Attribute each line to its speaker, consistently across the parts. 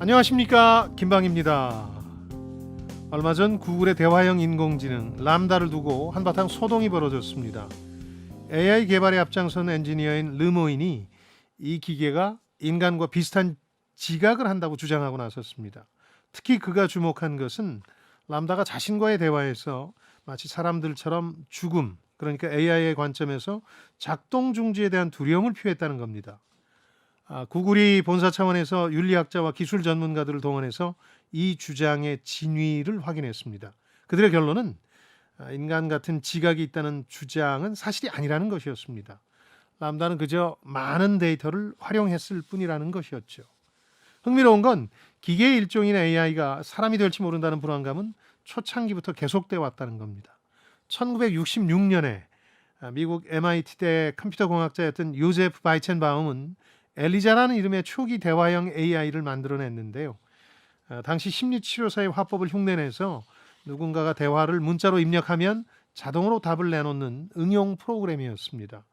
Speaker 1: 안녕하십니까, 김방입니다. 얼마 전 구글의 대화형 인공지능 람다를 두고 한바탕 소동이 벌어졌습니다. AI 개발에 앞장선 엔지니어인 르모인이 이 기계가 인간과 비슷한 지각을 한다고 주장하고 나섰습니다. 특히 그가 주목한 것은 람다가 자신과의 대화에서 마치 사람들처럼 죽음, 그러니까 AI의 관점에서 작동 중지에 대한 두려움을 표했다는 겁니다. 구글이 본사 차원에서 윤리학자와 기술 전문가들을 동원해서 이 주장의 진위를 확인했습니다. 그들의 결론은 인간 같은 지각이 있다는 주장은 사실이 아니라는 것이었습니다. 람다는 그저 많은 데이터를 활용했을 뿐이라는 것이었죠. 흥미로운 건 기계의 일종인 AI가 사람이 될지 모른다는 불안감은 초창기부터 계속돼 왔다는 겁니다. 1966년에 미국 MIT대 컴퓨터 공학자였던 요제프 바이첸바움은 엘리자라는 이름의 초기 대화형 AI를 만들어냈는데요. 당시 심리치료사의 화법을 흉내내서 누군가가 대화를 문자로 입력하면 자동으로 답을 내놓는 응용 프로그램이었습니다.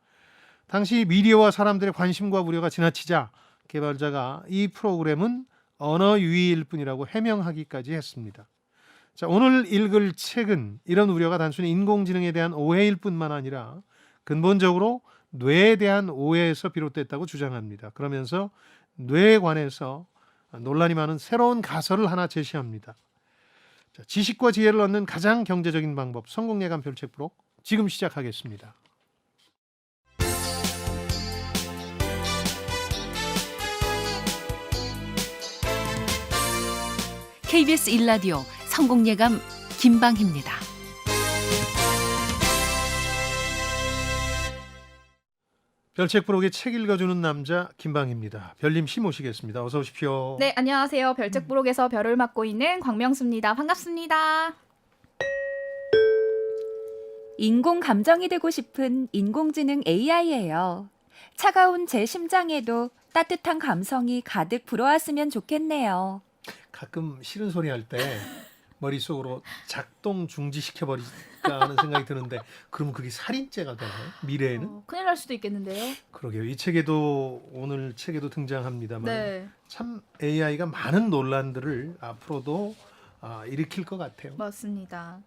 Speaker 1: 당시 미디어와 사람들의 관심과 우려가 지나치자 개발자가 이 프로그램은 언어 유희일 뿐이라고 해명하기까지 했습니다. 자, 오늘 읽을 책은 이런 우려가 단순히 인공지능에 대한 오해일 뿐만 아니라 근본적으로 뇌에 대한 오해에서 비롯됐다고 주장합니다. 그러면서 뇌에 관해서 논란이 많은 새로운 가설을 하나 제시합니다. 자, 지식과 지혜를 얻는 가장 경제적인 방법, 성공예감 별책 부록 지금 시작하겠습니다.
Speaker 2: KBS 1라디오 성공예감 김방희입니다.
Speaker 1: 별책 부록의 책 읽어주는 남자 김방희입니다. 별님 씨 모시겠습니다. 어서 오십시오.
Speaker 3: 네, 안녕하세요. 별책부록에서 별을 맡고 있는 광명수입니다. 반갑습니다.
Speaker 4: 인공 감정이 되고 싶은 인공지능 AI예요. 차가운 제 심장에도 따뜻한 감성이 가득 불어왔으면 좋겠네요.
Speaker 1: 가끔 싫은 소리 할 때 머릿속으로 작동 중지시켜버릴까 하는 생각이 드는데 그러면 그게 살인죄가 되나요? 미래에는?
Speaker 3: 큰일 날 수도 있겠는데요.
Speaker 1: 그러게요. 이 책에도 오늘 책에도 등장합니다만
Speaker 3: 네,
Speaker 1: 참 AI가 많은 논란들을 앞으로도 일으킬 것 같아요.
Speaker 3: 맞습니다.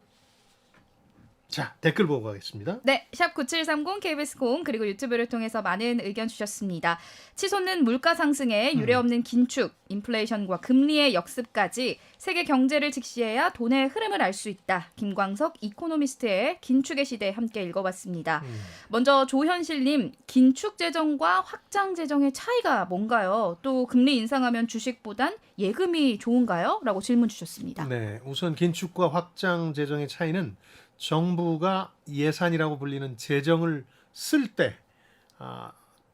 Speaker 1: 자, 댓글 보고 가겠습니다.
Speaker 3: 네, 샵 9730 KBS 공 그리고 유튜브를 통해서 많은 의견 주셨습니다. 치솟는 물가 상승에 유례없는 긴축, 인플레이션과 금리의 역습까지 세계 경제를 직시해야 돈의 흐름을 알 수 있다. 김광석 이코노미스트의 긴축의 시대 함께 읽어봤습니다. 먼저 조현실님, 긴축 재정과 확장 재정의 차이가 뭔가요? 또 금리 인상하면 주식보단 예금이 좋은가요? 라고 질문 주셨습니다.
Speaker 1: 네, 우선 긴축과 확장 재정의 차이는 정부가 예산이라고 불리는 재정을 쓸 때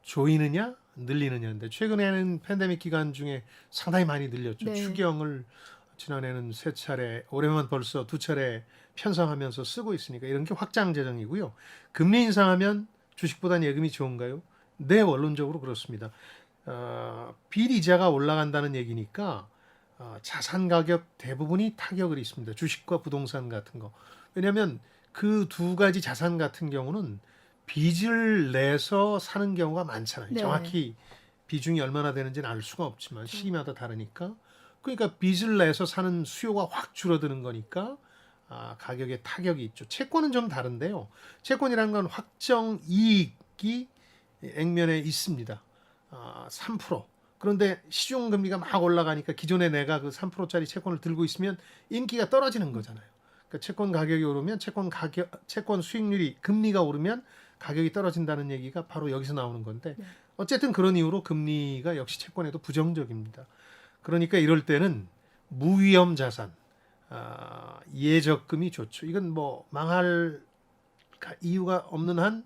Speaker 1: 조이느냐 늘리느냐인데 최근에는 팬데믹 기간 중에 상당히 많이 늘렸죠.
Speaker 3: 네.
Speaker 1: 추경을 지난해는 3차례, 올해만 벌써 2차례 편성하면서 쓰고 있으니까 이런 게 확장 재정이고요. 금리 인상하면 주식보다는 예금이 좋은가요? 네, 원론적으로 그렇습니다. 빚이자가 올라간다는 얘기니까 자산 가격 대부분이 타격을 입습니다. 주식과 부동산 같은 거. 왜냐하면 그 두 가지 자산 같은 경우는 빚을 내서 사는 경우가 많잖아요.
Speaker 3: 네.
Speaker 1: 정확히 비중이 얼마나 되는지는 알 수가 없지만 시기마다 다르니까. 그러니까 빚을 내서 사는 수요가 확 줄어드는 거니까 가격에 타격이 있죠. 채권은 좀 다른데요. 채권이라는 건 확정 이익이 액면에 있습니다. 3%. 그런데 시중금리가 막 올라가니까 기존에 내가 그 3%짜리 채권을 들고 있으면 인기가 떨어지는 거잖아요. 그러니까 채권 가격이 오르면 채권 수익률이 금리가 오르면 가격이 떨어진다는 얘기가 바로 여기서 나오는 건데 어쨌든 그런 이유로 금리가 역시 채권에도 부정적입니다. 그러니까 이럴 때는 무위험 자산, 예적금이 좋죠. 이건 뭐 망할 이유가 없는 한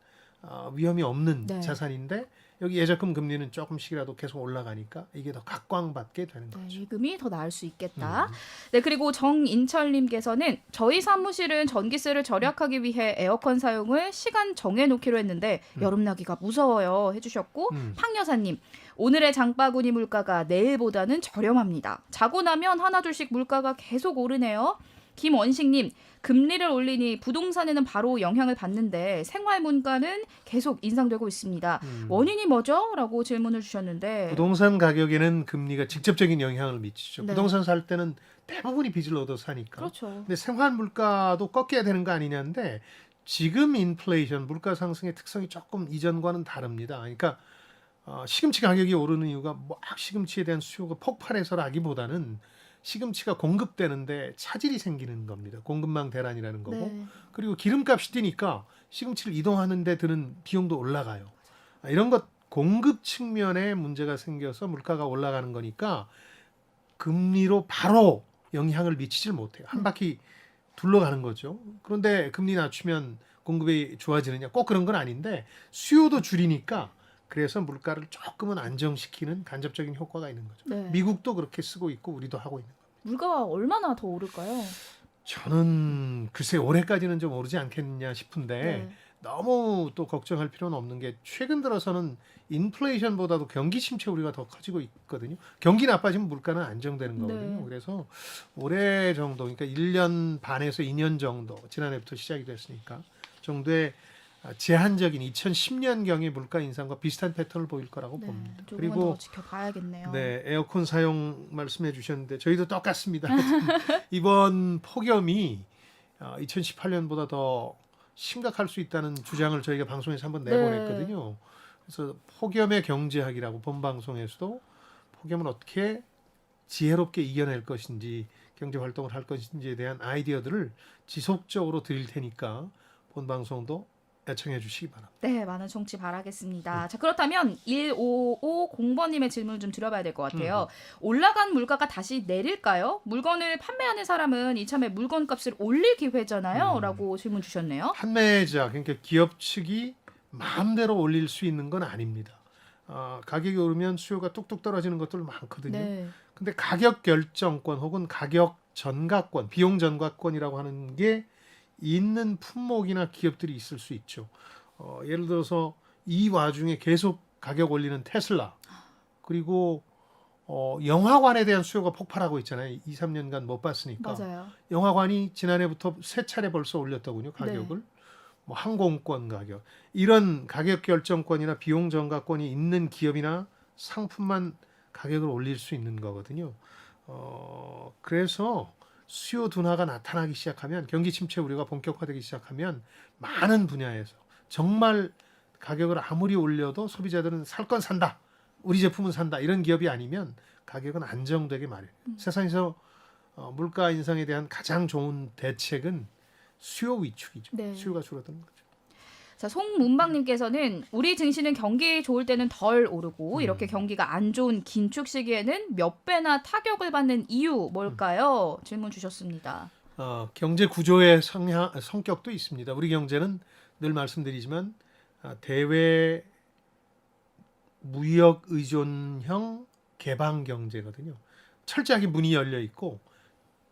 Speaker 1: 위험이 없는
Speaker 3: 네.
Speaker 1: 자산인데 여기 예적금 금리는 조금씩이라도 계속 올라가니까 이게 더 각광받게 되는
Speaker 3: 네,
Speaker 1: 거죠.
Speaker 3: 예금이 더 나을 수 있겠다. 네, 그리고 정인철님께서는 저희 사무실은 전기세를 절약하기 위해 에어컨 사용을 시간 정해놓기로 했는데 여름나기가 무서워요 해주셨고 팡여사님, 오늘의 장바구니 물가가 내일보다는 저렴합니다. 자고 나면 하나둘씩 물가가 계속 오르네요. 김원식님, 금리를 올리니 부동산에는 바로 영향을 받는데 생활 물가는 계속 인상되고 있습니다. 원인이 뭐죠? 라고 질문을 주셨는데
Speaker 1: 부동산 가격에는 금리가 직접적인 영향을 미치죠.
Speaker 3: 네.
Speaker 1: 부동산 살 때는 대부분이 빚을 얻어 사니까.
Speaker 3: 그렇죠.
Speaker 1: 근데 생활 물가도 꺾여야 되는 거 아니냐인데 지금 인플레이션 물가 상승의 특성이 조금 이전과는 다릅니다. 그러니까 시금치 가격이 오르는 이유가 막 시금치에 대한 수요가 폭발해서라기보다는 시금치가 공급되는데 차질이 생기는 겁니다. 공급망 대란이라는 거고.
Speaker 3: 네.
Speaker 1: 그리고 기름값이 뛰니까 시금치를 이동하는 데 드는 비용도 올라가요. 이런 것 공급 측면에 문제가 생겨서 물가가 올라가는 거니까 금리로 바로 영향을 미치질 못해요. 한 바퀴 둘러가는 거죠. 그런데 금리 낮추면 공급이 좋아지느냐? 꼭 그런 건 아닌데 수요도 줄이니까 그래서 물가를 조금은 안정시키는 간접적인 효과가 있는 거죠.
Speaker 3: 네.
Speaker 1: 미국도 그렇게 쓰고 있고 우리도 하고 있는 거예요.
Speaker 3: 물가가 얼마나 더 오를까요?
Speaker 1: 저는 글쎄 올해까지는 좀 오르지 않겠냐 싶은데
Speaker 3: 네.
Speaker 1: 너무 또 걱정할 필요는 없는 게 최근 들어서는 인플레이션보다도 경기 침체 우리가 더 커지고 있거든요. 경기 나빠지면 물가는 안정되는 거거든요.
Speaker 3: 네.
Speaker 1: 그래서 올해 정도, 그러니까 1년 반에서 2년 정도, 지난해부터 시작이 됐으니까 정도의 제한적인 2010년경의 물가 인상과 비슷한 패턴을 보일 거라고
Speaker 3: 네.
Speaker 1: 봅니다.
Speaker 3: 조금은
Speaker 1: 그리고
Speaker 3: 더 지켜봐야겠네요.
Speaker 1: 네, 에어컨 사용 말씀해 주셨는데 저희도 똑같습니다. 이번 폭염이 2018년보다 더 심각할 수 있다는 주장을 저희가 방송에서 한번 내보냈거든요. 그래서 폭염의 경제학이라고 본 방송에서도 폭염을 어떻게 지혜롭게 이겨낼 것인지 경제 활동을 할 것인지에 대한 아이디어들을 지속적으로 드릴 테니까 본 방송도 애청해 주시기 바랍니다.
Speaker 3: 네, 많은 청취 바라겠습니다. 자, 그렇다면 1550번님의 질문을 좀 드려봐야 될 것 같아요. 올라간 물가가 다시 내릴까요? 물건을 판매하는 사람은 이참에 물건값을 올릴 기회잖아요. 라고 질문 주셨네요.
Speaker 1: 판매자, 그러니까 기업 측이 마음대로 올릴 수 있는 건 아닙니다. 가격이 오르면 수요가 뚝뚝 떨어지는 것들 많거든요.
Speaker 3: 네.
Speaker 1: 근데 가격 결정권 혹은 가격 전가권, 비용 전가권이라고 하는 게 있는 품목이나 기업들이 있을 수 있죠. 예를 들어서 이 와중에 계속 가격 올리는 테슬라, 그리고 영화관에 대한 수요가 폭발하고 있잖아요. 2, 3년간 못 봤으니까.
Speaker 3: 맞아요.
Speaker 1: 영화관이 지난해부터 세 차례 벌써 올렸더군요. 가격을.
Speaker 3: 네.
Speaker 1: 뭐 항공권 가격. 이런 가격 결정권이나 비용 전가권이 있는 기업이나 상품만 가격을 올릴 수 있는 거거든요. 그래서 수요 둔화가 나타나기 시작하면, 경기 침체 우려가 본격화되기 시작하면 많은 분야에서 정말 가격을 아무리 올려도 소비자들은 살 건 산다, 우리 제품은 산다, 이런 기업이 아니면 가격은 안정되게 마련해요. 세상에서 물가 인상에 대한 가장 좋은 대책은 수요 위축이죠.
Speaker 3: 네.
Speaker 1: 수요가 줄어드는 거죠.
Speaker 3: 자, 송문방님께서는 우리 증시는 경기 좋을 때는 덜 오르고 이렇게 경기가 안 좋은 긴축 시기에는 몇 배나 타격을 받는 이유 뭘까요? 질문 주셨습니다.
Speaker 1: 경제 구조의 성격도 있습니다. 우리 경제는 늘 말씀드리지만 대외 무역 의존형 개방 경제거든요. 철저하게 문이 열려 있고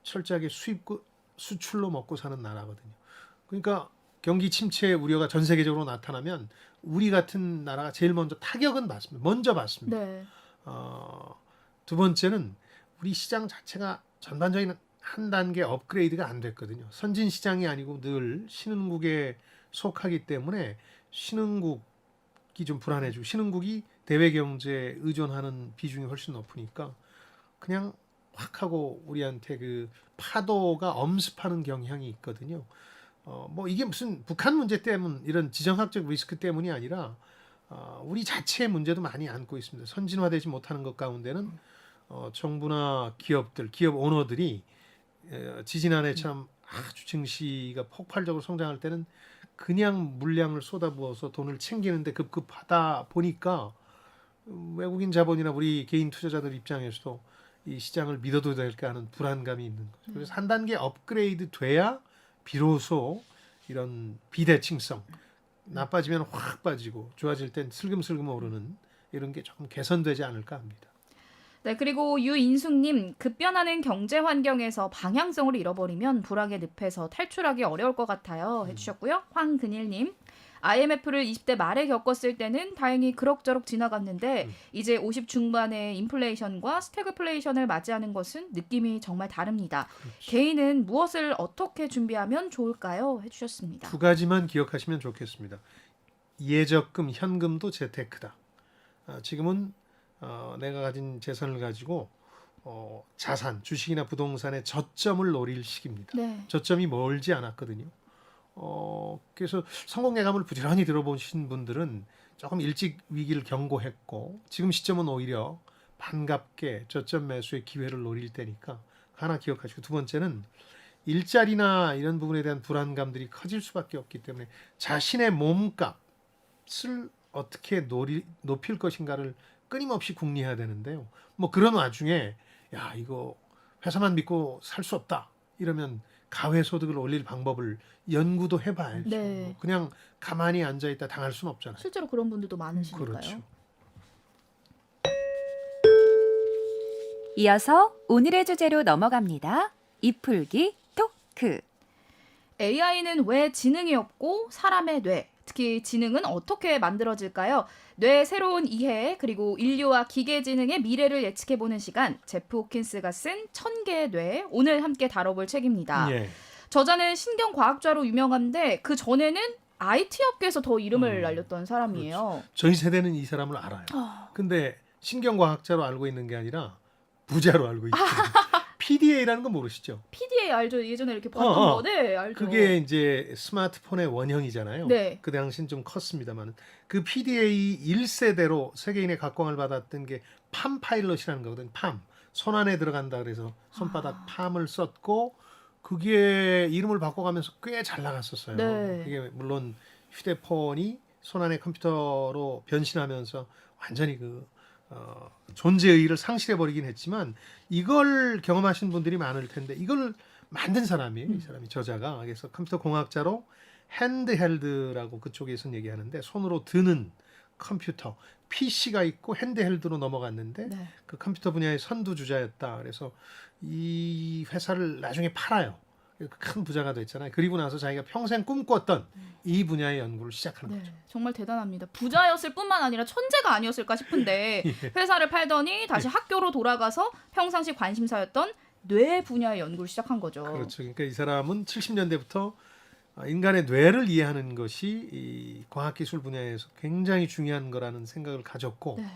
Speaker 1: 철저하게 수출로 먹고 사는 나라거든요. 그러니까 경기 침체 우려가 전 세계적으로 나타나면 우리 같은 나라가 제일 먼저 타격은 받습니다.
Speaker 3: 네.
Speaker 1: 두 번째는 우리 시장 자체가 전반적인 한 단계 업그레이드가 안 됐거든요. 선진 시장이 아니고 늘 신흥국에 속하기 때문에 신흥국이 좀 불안해지고, 신흥국이 대외 경제에 의존하는 비중이 훨씬 높으니까 그냥 확 하고 우리한테 그 파도가 엄습하는 경향이 있거든요. 뭐 이게 무슨 북한 문제 때문, 이런 지정학적 리스크 때문이 아니라 우리 자체의 문제도 많이 안고 있습니다. 선진화되지 못하는 것 가운데는 정부나 기업들, 기업 오너들이 지지난해처럼 아주 증시가 폭발적으로 성장할 때는 그냥 물량을 쏟아부어서 돈을 챙기는데 급급하다 보니까 외국인 자본이나 우리 개인 투자자들 입장에서도 이 시장을 믿어도 될까 하는 불안감이 있는 거죠. 그래서 한 단계 업그레이드 돼야 비로소 이런 비대칭성, 나빠지면 확 빠지고 좋아질 땐 슬금슬금 오르는 이런 게 조금 개선되지 않을까 합니다.
Speaker 3: 네, 그리고 유인숙님, 급변하는 경제 환경에서 방향성을 잃어버리면 불황의 늪에서 탈출하기 어려울 것 같아요. 해주셨고요. 황근일님, IMF를 20대 말에 겪었을 때는 다행히 그럭저럭 지나갔는데 이제 50 중반의 인플레이션과 스태그플레이션을 맞이하는 것은 느낌이 정말 다릅니다. 개인은 무엇을 어떻게 준비하면 좋을까요? 해주셨습니다.
Speaker 1: 두 가지만 기억하시면 좋겠습니다. 예적금, 현금도 재테크다. 지금은 내가 가진 재산을 가지고 자산, 주식이나 부동산의 저점을 노릴 시기입니다.
Speaker 3: 네.
Speaker 1: 저점이 멀지 않았거든요. 그래서 성공 예감을 부지런히 들어보신 분들은 조금 일찍 위기를 경고했고 지금 시점은 오히려 반갑게 저점 매수의 기회를 노릴 때니까 하나 기억하시고, 두 번째는 일자리나 이런 부분에 대한 불안감들이 커질 수밖에 없기 때문에 자신의 몸값을 어떻게 높일 것인가를 끊임없이 궁리해야 되는데요. 뭐 그런 와중에 야, 이거 회사만 믿고 살 수 없다 이러면 가외소득을 올릴 방법을 연구도 해봐야죠.
Speaker 3: 네.
Speaker 1: 그냥 가만히 앉아있다 당할 수는 없잖아요.
Speaker 3: 실제로 그런 분들도 많으시니까요.
Speaker 1: 그렇죠.
Speaker 4: 이어서 오늘의 주제로 넘어갑니다. 이풀기 토크.
Speaker 3: AI는 왜 지능이 없고 사람의 뇌, 특히 지능은 어떻게 만들어질까요? 뇌의 새로운 이해 그리고 인류와 기계지능의 미래를 예측해보는 시간, 제프 호킨스가 쓴 1000개의 뇌, 오늘 함께 다뤄볼 책입니다.
Speaker 1: 예.
Speaker 3: 저자는 신경과학자로 유명한데 그 전에는 IT 업계에서 더 이름을 날렸던 사람이에요.
Speaker 1: 저희 세대는 이 사람을 알아요. 근데 신경과학자로 알고 있는 게 아니라 부자로 알고 있거든요. PDA라는 거 모르시죠?
Speaker 3: PDA 알죠? 예전에 이렇게 봤던 거. 네, 알죠.
Speaker 1: 그게 이제 스마트폰의 원형이잖아요.
Speaker 3: 네.
Speaker 1: 그 당시는 좀 컸습니다만 그 PDA 1세대로 세계인의 각광을 받았던 게 팜 파일럿이라는 거거든요. 팜. 손 안에 들어간다 그래서 손바닥 팜을 썼고 그게 이름을 바꿔가면서 꽤 잘 나갔었어요.
Speaker 3: 네.
Speaker 1: 이게 물론 휴대폰이 손 안에 컴퓨터로 변신하면서 완전히 그 존재 의의를 상실해 버리긴 했지만 이걸 경험하신 분들이 많을 텐데 이걸 만든 사람이에요. 이 사람이 저자가. 그래서 컴퓨터 공학자로 핸드헬드라고 그쪽에서는 얘기하는데 손으로 드는 컴퓨터, PC가 있고 핸드헬드로 넘어갔는데
Speaker 3: 네.
Speaker 1: 그 컴퓨터 분야의 선두주자였다. 그래서 이 회사를 나중에 팔아요. 큰 부자가 됐잖아요. 그리고 나서 자기가 평생 꿈꿨던 이 분야의 연구를 시작하는
Speaker 3: 네,
Speaker 1: 거죠.
Speaker 3: 정말 대단합니다. 부자였을 뿐만 아니라 천재가 아니었을까 싶은데 회사를 팔더니 다시 학교로 돌아가서 평상시 관심사였던 뇌 분야의 연구를 시작한 거죠.
Speaker 1: 그렇죠. 그러니까 이 사람은 70년대부터 인간의 뇌를 이해하는 것이 이 과학기술 분야에서 굉장히 중요한 거라는 생각을 가졌고
Speaker 3: 네.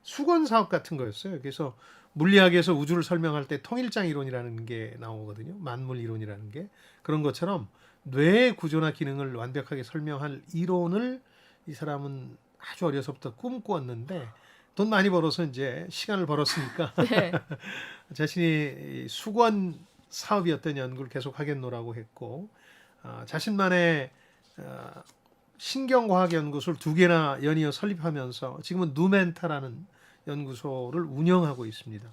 Speaker 1: 수건 사업 같은 거였어요. 그래서 물리학에서 우주를 설명할 때 통일장 이론이라는 게 나오거든요. 만물 이론이라는 게. 그런 것처럼 뇌의 구조나 기능을 완벽하게 설명할 이론을 이 사람은 아주 어려서부터 꿈꾸었는데 돈 많이 벌어서 이제 시간을 벌었으니까
Speaker 3: 네.
Speaker 1: 자신이 수건 사업이었던 연구를 계속 하겠노라고 했고 자신만의 신경과학 연구소를 2개나 연이어 설립하면서 지금은 누멘타라는 연구소를 운영하고 있습니다.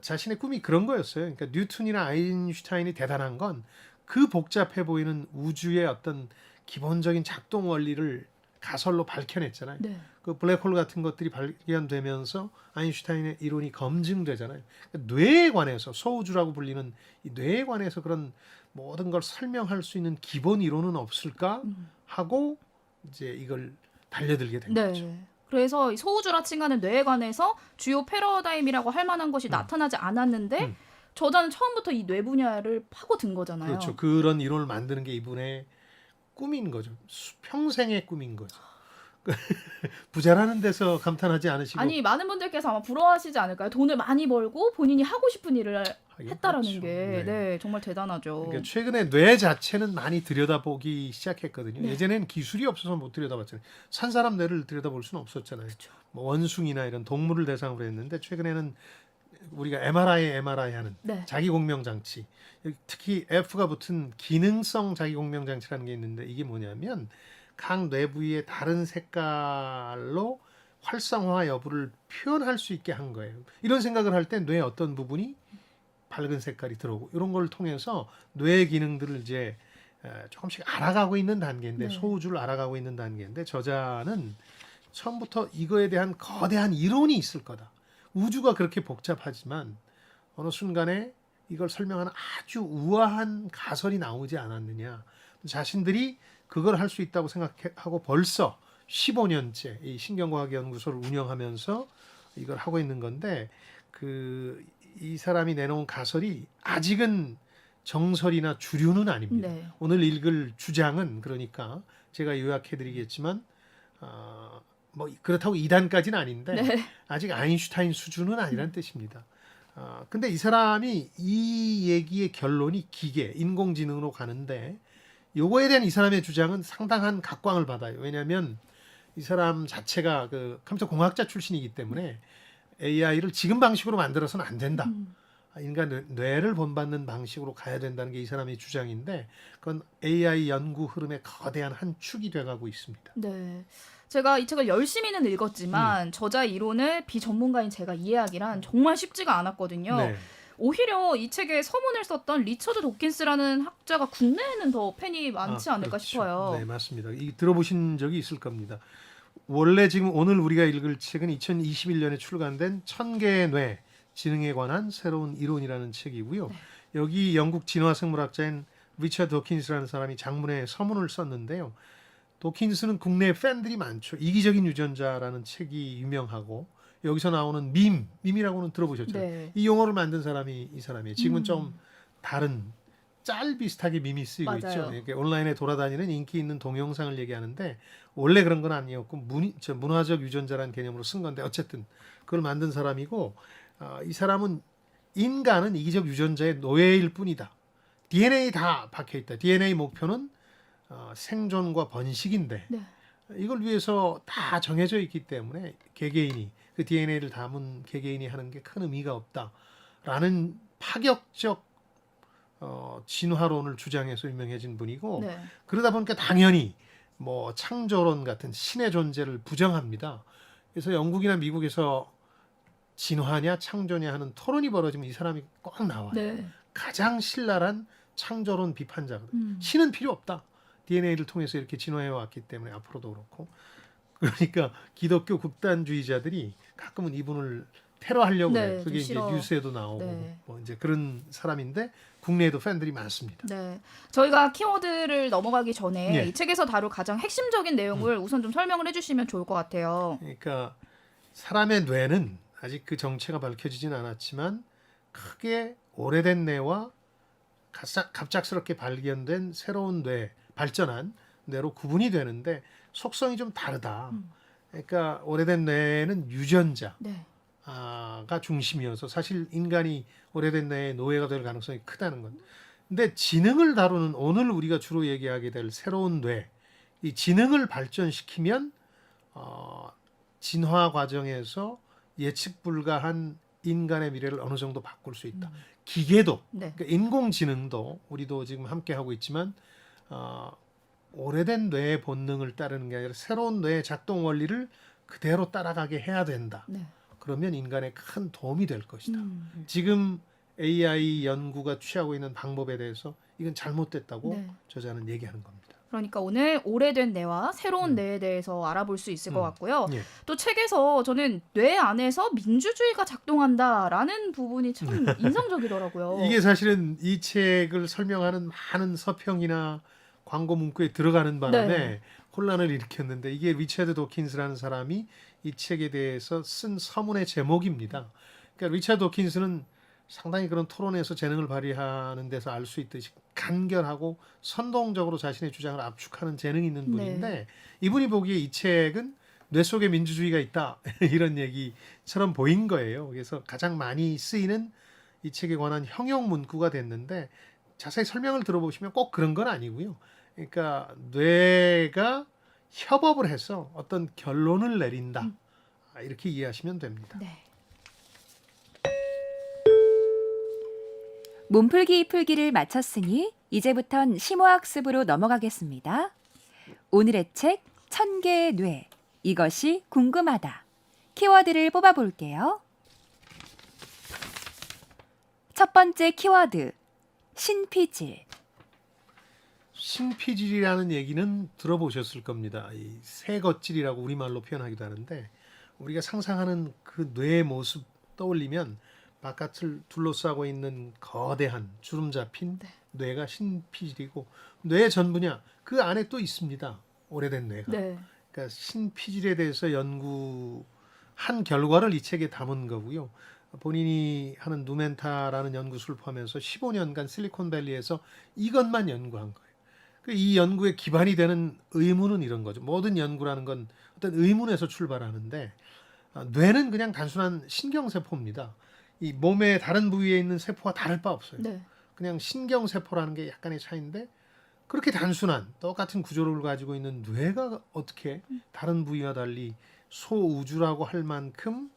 Speaker 1: 자신의 꿈이 그런 거였어요. 그러니까 뉴턴이나 아인슈타인이 대단한 건 그 복잡해 보이는 우주의 어떤 기본적인 작동 원리를 가설로 밝혀냈잖아요.
Speaker 3: 네.
Speaker 1: 그 블랙홀 같은 것들이 발견되면서 아인슈타인의 이론이 검증되잖아요. 그러니까 뇌에 관해서 소우주라고 불리는 이 뇌에 관해서 그런 모든 걸 설명할 수 있는 기본 이론은 없을까 하고 이제 이걸 달려들게 된
Speaker 3: 네.
Speaker 1: 거죠.
Speaker 3: 그래서 이 소우주라 칭하는 뇌에 관해서 주요 패러다임이라고 할 만한 것이 나타나지 않았는데 저자는 처음부터 이 뇌 분야를 파고든 거잖아요.
Speaker 1: 그렇죠. 그런 이론을 만드는 게 이분의 꿈인 거죠. 평생의 꿈인 거죠. 부자라는 데서 감탄하지 않으시고
Speaker 3: 아니 많은 분들께서 아마 부러워하시지 않을까요? 돈을 많이 벌고 본인이 하고 싶은 일을 했다라는
Speaker 1: 그렇죠.
Speaker 3: 게 네, 정말 대단하죠.
Speaker 1: 그러니까 최근에 뇌 자체는 많이 들여다보기 시작했거든요.
Speaker 3: 네.
Speaker 1: 예전에는 기술이 없어서 못 들여다봤잖아요. 산 사람 뇌를 들여다볼 수는 없었잖아요. 뭐 원숭이나 이런 동물을 대상으로 했는데 최근에는 우리가 MRI 하는
Speaker 3: 네.
Speaker 1: 자기공명장치, 특히 F가 붙은 기능성 자기공명장치라는 게 있는데 이게 뭐냐면 각 뇌 부위의 다른 색깔로 활성화 여부를 표현할 수 있게 한 거예요. 이런 생각을 할 때 뇌의 어떤 부분이 밝은 색깔이 들어오고 이런 걸 통해서 뇌의 기능들을 이제 조금씩 알아가고 있는 단계인데
Speaker 3: 네.
Speaker 1: 소우주를 알아가고 있는 단계인데 저자는 처음부터 이거에 대한 거대한 이론이 있을 거다. 우주가 그렇게 복잡하지만 어느 순간에 이걸 설명하는 아주 우아한 가설이 나오지 않았느냐. 자신들이 그걸 할 수 있다고 생각하고 벌써 15년째 이 신경과학 연구소를 운영하면서 이걸 하고 있는 건데 이 사람이 내놓은 가설이 아직은 정설이나 주류는 아닙니다.
Speaker 3: 네.
Speaker 1: 오늘 읽을 주장은 그러니까 제가 요약해드리겠지만 뭐 그렇다고 2단까지는 아닌데
Speaker 3: 네.
Speaker 1: 아직 아인슈타인 수준은 아니란 뜻입니다. 근데 이 사람이 이 얘기의 결론이 기계, 인공지능으로 가는데 요거에 대한 이 사람의 주장은 상당한 각광을 받아요. 왜냐하면 이 사람 자체가 그 컴퓨터 공학자 출신이기 때문에 AI를 지금 방식으로 만들어서는 안 된다. 인간 뇌를 본받는 방식으로 가야 된다는 게 이 사람의 주장인데 그건 AI 연구 흐름의 거대한 한 축이 돼가고 있습니다.
Speaker 3: 네. 제가 이 책을 열심히는 읽었지만 저자 이론을 비전문가인 제가 이해하기란 정말 쉽지가 않았거든요.
Speaker 1: 네.
Speaker 3: 오히려 이 책에 서문을 썼던 리처드 도킨스라는 학자가 국내에는 더 팬이 많지 않을까
Speaker 1: 그렇죠.
Speaker 3: 싶어요.
Speaker 1: 네, 맞습니다. 이 들어보신 적이 있을 겁니다. 원래 지금 오늘 우리가 읽을 책은 2021년에 출간된 1000개의 뇌 지능에 관한 새로운 이론이라는 책이고요.
Speaker 3: 네.
Speaker 1: 여기 영국 진화생물학자인 리처드 도킨스라는 사람이 장문에 서문을 썼는데요. 도킨스는 국내에 팬들이 많죠. 이기적인 유전자라는 책이 유명하고 여기서 나오는 밈이라고는 들어보셨죠?
Speaker 3: 네.
Speaker 1: 이 용어를 만든 사람이 이 사람이에요. 지금은 좀 다른 짤 비슷하게 밈이 쓰이고
Speaker 3: 맞아요.
Speaker 1: 있죠. 이렇게 온라인에 돌아다니는 인기 있는 동영상을 얘기하는데 원래 그런 건 아니었고 문화적 유전자라는 개념으로 쓴 건데 어쨌든 그걸 만든 사람이고 이 사람은 인간은 이기적 유전자의 노예일 뿐이다. DNA 다 박혀 있다. DNA 목표는 생존과 번식인데
Speaker 3: 네.
Speaker 1: 이걸 위해서 다 정해져 있기 때문에 개개인이 그 DNA를 담은 개개인이 하는 게 큰 의미가 없다라는 파격적 진화론을 주장해서 유명해진 분이고
Speaker 3: 네.
Speaker 1: 그러다 보니까 당연히 뭐 창조론 같은 신의 존재를 부정합니다. 그래서 영국이나 미국에서 진화냐 창조냐 하는 토론이 벌어지면 이 사람이 꼭 나와요.
Speaker 3: 네.
Speaker 1: 가장 신랄한 창조론 비판자거든요. 신은 필요 없다. DNA를 통해서 이렇게 진화해 왔기 때문에 앞으로도 그렇고 그러니까 기독교 극단주의자들이 가끔은 이분을 테러하려고
Speaker 3: 네,
Speaker 1: 해요. 그게
Speaker 3: 좀
Speaker 1: 이제
Speaker 3: 싫어.
Speaker 1: 뉴스에도 나오고
Speaker 3: 네.
Speaker 1: 뭐 이제 그런 사람인데 국내에도 팬들이 많습니다.
Speaker 3: 네. 저희가 키워드를 넘어가기 전에
Speaker 1: 예.
Speaker 3: 이 책에서 다룰 가장 핵심적인 내용을 우선 좀 설명을 해주시면 좋을 것 같아요.
Speaker 1: 그러니까 사람의 뇌는 아직 그 정체가 밝혀지진 않았지만 크게 오래된 뇌와 갑작스럽게 발견된 새로운 뇌, 발전한 뇌로 구분이 되는데 속성이 좀 다르다. 그러니까 오래된 뇌는 유전자.
Speaker 3: 네.
Speaker 1: 가 중심이어서 사실 인간이 오래된 뇌의 노예가 될 가능성이 크다는 건. 근데 지능을 다루는 오늘 우리가 주로 얘기하게 될 새로운 뇌, 이 지능을 발전시키면 진화 과정에서 예측 불가한 인간의 미래를 어느 정도 바꿀 수 있다. 기계도,
Speaker 3: 네.
Speaker 1: 그러니까 인공지능도 우리도 지금 함께 하고 있지만 오래된 뇌의 본능을 따르는 게 아니라 새로운 뇌의 작동 원리를 그대로 따라가게 해야 된다.
Speaker 3: 네.
Speaker 1: 그러면 인간에 큰 도움이 될 것이다. 지금 AI 연구가 취하고 있는 방법에 대해서 이건 잘못됐다고
Speaker 3: 네.
Speaker 1: 저자는 얘기하는 겁니다.
Speaker 3: 그러니까 오늘 오래된 뇌와 새로운 뇌에 대해서 알아볼 수 있을 것 같고요.
Speaker 1: 예.
Speaker 3: 또 책에서 저는 뇌 안에서 민주주의가 작동한다라는 부분이 참 인상적이더라고요.
Speaker 1: 이게 사실은 이 책을 설명하는 많은 서평이나 광고 문구에 들어가는 바람에
Speaker 3: 네.
Speaker 1: 혼란을 일으켰는데 이게 리처드 도킨스라는 사람이 이 책에 대해서 쓴 서문의 제목입니다. 그러니까 리처드 도킨스는 상당히 그런 토론에서 재능을 발휘하는 데서 알 수 있듯이 간결하고 선동적으로 자신의 주장을 압축하는 재능이 있는 분인데
Speaker 3: 네.
Speaker 1: 이분이 보기에 이 책은 뇌 속에 민주주의가 있다 이런 얘기처럼 보인 거예요. 그래서 가장 많이 쓰이는 이 책에 관한 형용 문구가 됐는데 자세히 설명을 들어보시면 꼭 그런 건 아니고요. 그러니까 뇌가 협업을 해서 어떤 결론을 내린다. 이렇게 이해하시면 됩니다.
Speaker 3: 네.
Speaker 4: 몸풀기 풀기를 마쳤으니 이제부턴 심오학습으로 넘어가겠습니다. 오늘의 책 1000개의 뇌. 이것이 궁금하다. 키워드를 뽑아볼게요. 첫 번째 키워드. 신피질.
Speaker 1: 신피질이라는 얘기는 들어보셨을 겁니다. 이 새것질이라고 우리말로 표현하기도 하는데 우리가 상상하는 그 뇌의 모습 떠올리면 바깥을 둘러싸고 있는 거대한 주름 잡힌
Speaker 3: 네.
Speaker 1: 뇌가 신피질이고 뇌의 전부냐 그 안에 또 있습니다. 오래된 뇌가.
Speaker 3: 네.
Speaker 1: 그러니까 신피질에 대해서 연구한 결과를 이 책에 담은 거고요. 본인이 하는 누멘타라는 연구소를 포함해서 15년간 실리콘밸리에서 이것만 연구한 거예요. 이 연구의 기반이 되는 의문은 이런 거죠. 모든 연구라는 건 어떤 의문에서 출발하는데 뇌는 그냥 단순한 신경세포입니다. 이 몸의 다른 부위에 있는 세포와 다를 바 없어요.
Speaker 3: 네.
Speaker 1: 그냥 신경세포라는 게 약간의 차이인데 그렇게 단순한 똑같은 구조를 가지고 있는 뇌가 어떻게 다른 부위와 달리 소우주라고 할 만큼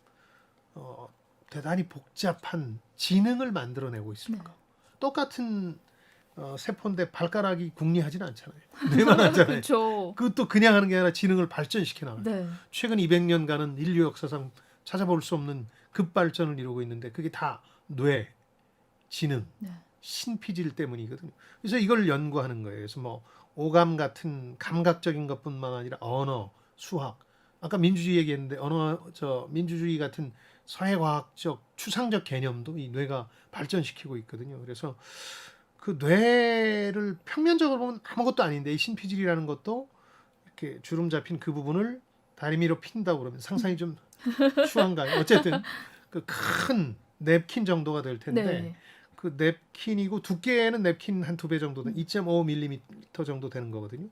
Speaker 1: 대단히 복잡한 지능을 만들어내고 있습니까?
Speaker 3: 네.
Speaker 1: 똑같은 세포인데 발가락이 궁리하지는 않잖아요. 뇌만 하잖아요.
Speaker 3: 그렇죠.
Speaker 1: 그것도 그냥 하는 게 아니라 지능을 발전시켜 나가요.
Speaker 3: 네.
Speaker 1: 최근 200년간은 인류 역사상 찾아볼 수 없는 급발전을 이루고 있는데 그게 다 뇌, 지능,
Speaker 3: 네.
Speaker 1: 신피질 때문이거든요. 그래서 이걸 연구하는 거예요. 그래서 뭐 오감 같은 감각적인 것뿐만 아니라 언어, 수학. 아까 민주주의 얘기했는데 민주주의 같은 사회과학적 추상적 개념도 이 뇌가 발전시키고 있거든요. 그래서 그 뇌를 평면적으로 보면 아무것도 아닌데 이 신피질이라는 것도 이렇게 주름 잡힌 그 부분을 다리미로 핀다고 그러면 상상이 좀 추한가요? 어쨌든 그 큰 냅킨 정도가 될 텐데
Speaker 3: 네.
Speaker 1: 그 냅킨이고 두께는 냅킨 한 2배 정도 2.5mm 정도 되는 거거든요.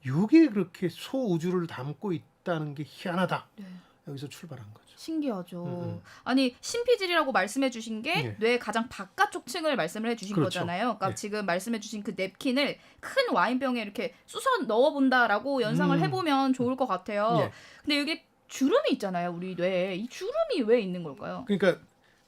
Speaker 1: 이게 그렇게 소우주를 담고 있다는 게 희한하다.
Speaker 3: 네.
Speaker 1: 여기서 출발한 거죠.
Speaker 3: 신기하죠. 아니 신피질이라고 말씀해 주신 게
Speaker 1: 네.
Speaker 3: 뇌의 가장 바깥쪽 층을 말씀을 해 주신
Speaker 1: 그렇죠.
Speaker 3: 거잖아요. 그러니까
Speaker 1: 네.
Speaker 3: 지금 말씀해 주신 그 냅킨을 큰 와인병에 이렇게 쑤서 넣어 본다라고 연상을 해 보면 좋을 것 같아요.
Speaker 1: 예.
Speaker 3: 근데 여기 주름이 있잖아요. 우리 뇌에. 이 주름이 왜 있는 걸까요?
Speaker 1: 그러니까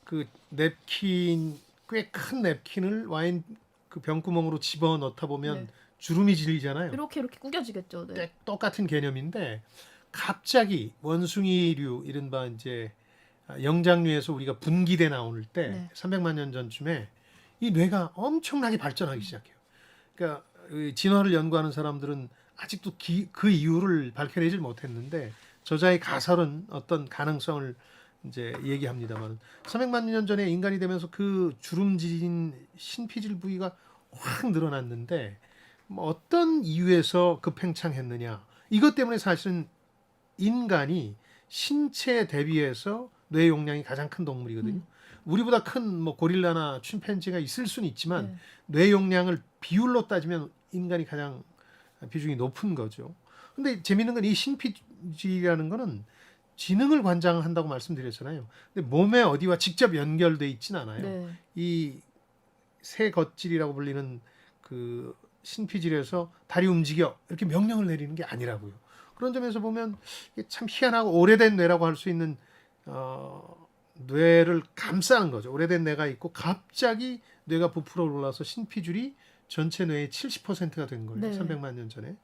Speaker 1: 그 냅킨 꽤 큰 냅킨을 와인 그 병구멍으로 집어 넣다 보면
Speaker 3: 네.
Speaker 1: 주름이 질리잖아요.
Speaker 3: 이렇게 구겨지겠죠. 네.
Speaker 1: 똑같은 개념인데 갑자기 원숭이류 이른바 이제 영장류에서 우리가 분기대 나올 때
Speaker 3: 네.
Speaker 1: 300만 년 전쯤에 이 뇌가 엄청나게 발전하기 시작해요. 그러니까 이 진화를 연구하는 사람들은 아직도 그 이유를 밝혀내질 못했는데 저자의 가설은 어떤 가능성을 이제 얘기합니다만 300만 년 전에 인간이 되면서 그 주름진 신피질 부위가 확 늘어났는데 뭐 어떤 이유에서 급팽창했느냐 이것 때문에 사실은 인간이 신체 대비해서 뇌 용량이 가장 큰 동물이거든요. 우리보다 큰 뭐 고릴라나 침팬지가 있을 수는 있지만
Speaker 3: 네.
Speaker 1: 뇌 용량을 비율로 따지면 인간이 가장 비중이 높은 거죠. 근데 재미있는 건 이 신피질이라는 거는 지능을 관장한다고 말씀드렸잖아요. 근데 몸의 어디와 직접 연결돼 있진 않아요.
Speaker 3: 네.
Speaker 1: 이 쇠겉질이라고 불리는 그 신피질에서 다리 움직여 이렇게 명령을 내리는 게 아니라고요. 그런 점에서 보면 이게 참 희한하고 오래된 뇌라고 할 수 있는 뇌를 감싸는 거죠. 오래된 뇌가 있고 갑자기 뇌가 부풀어 올라서 신피줄이 전체 뇌의 70%가 된 거예요.
Speaker 3: 네.
Speaker 1: 300만 년 전에.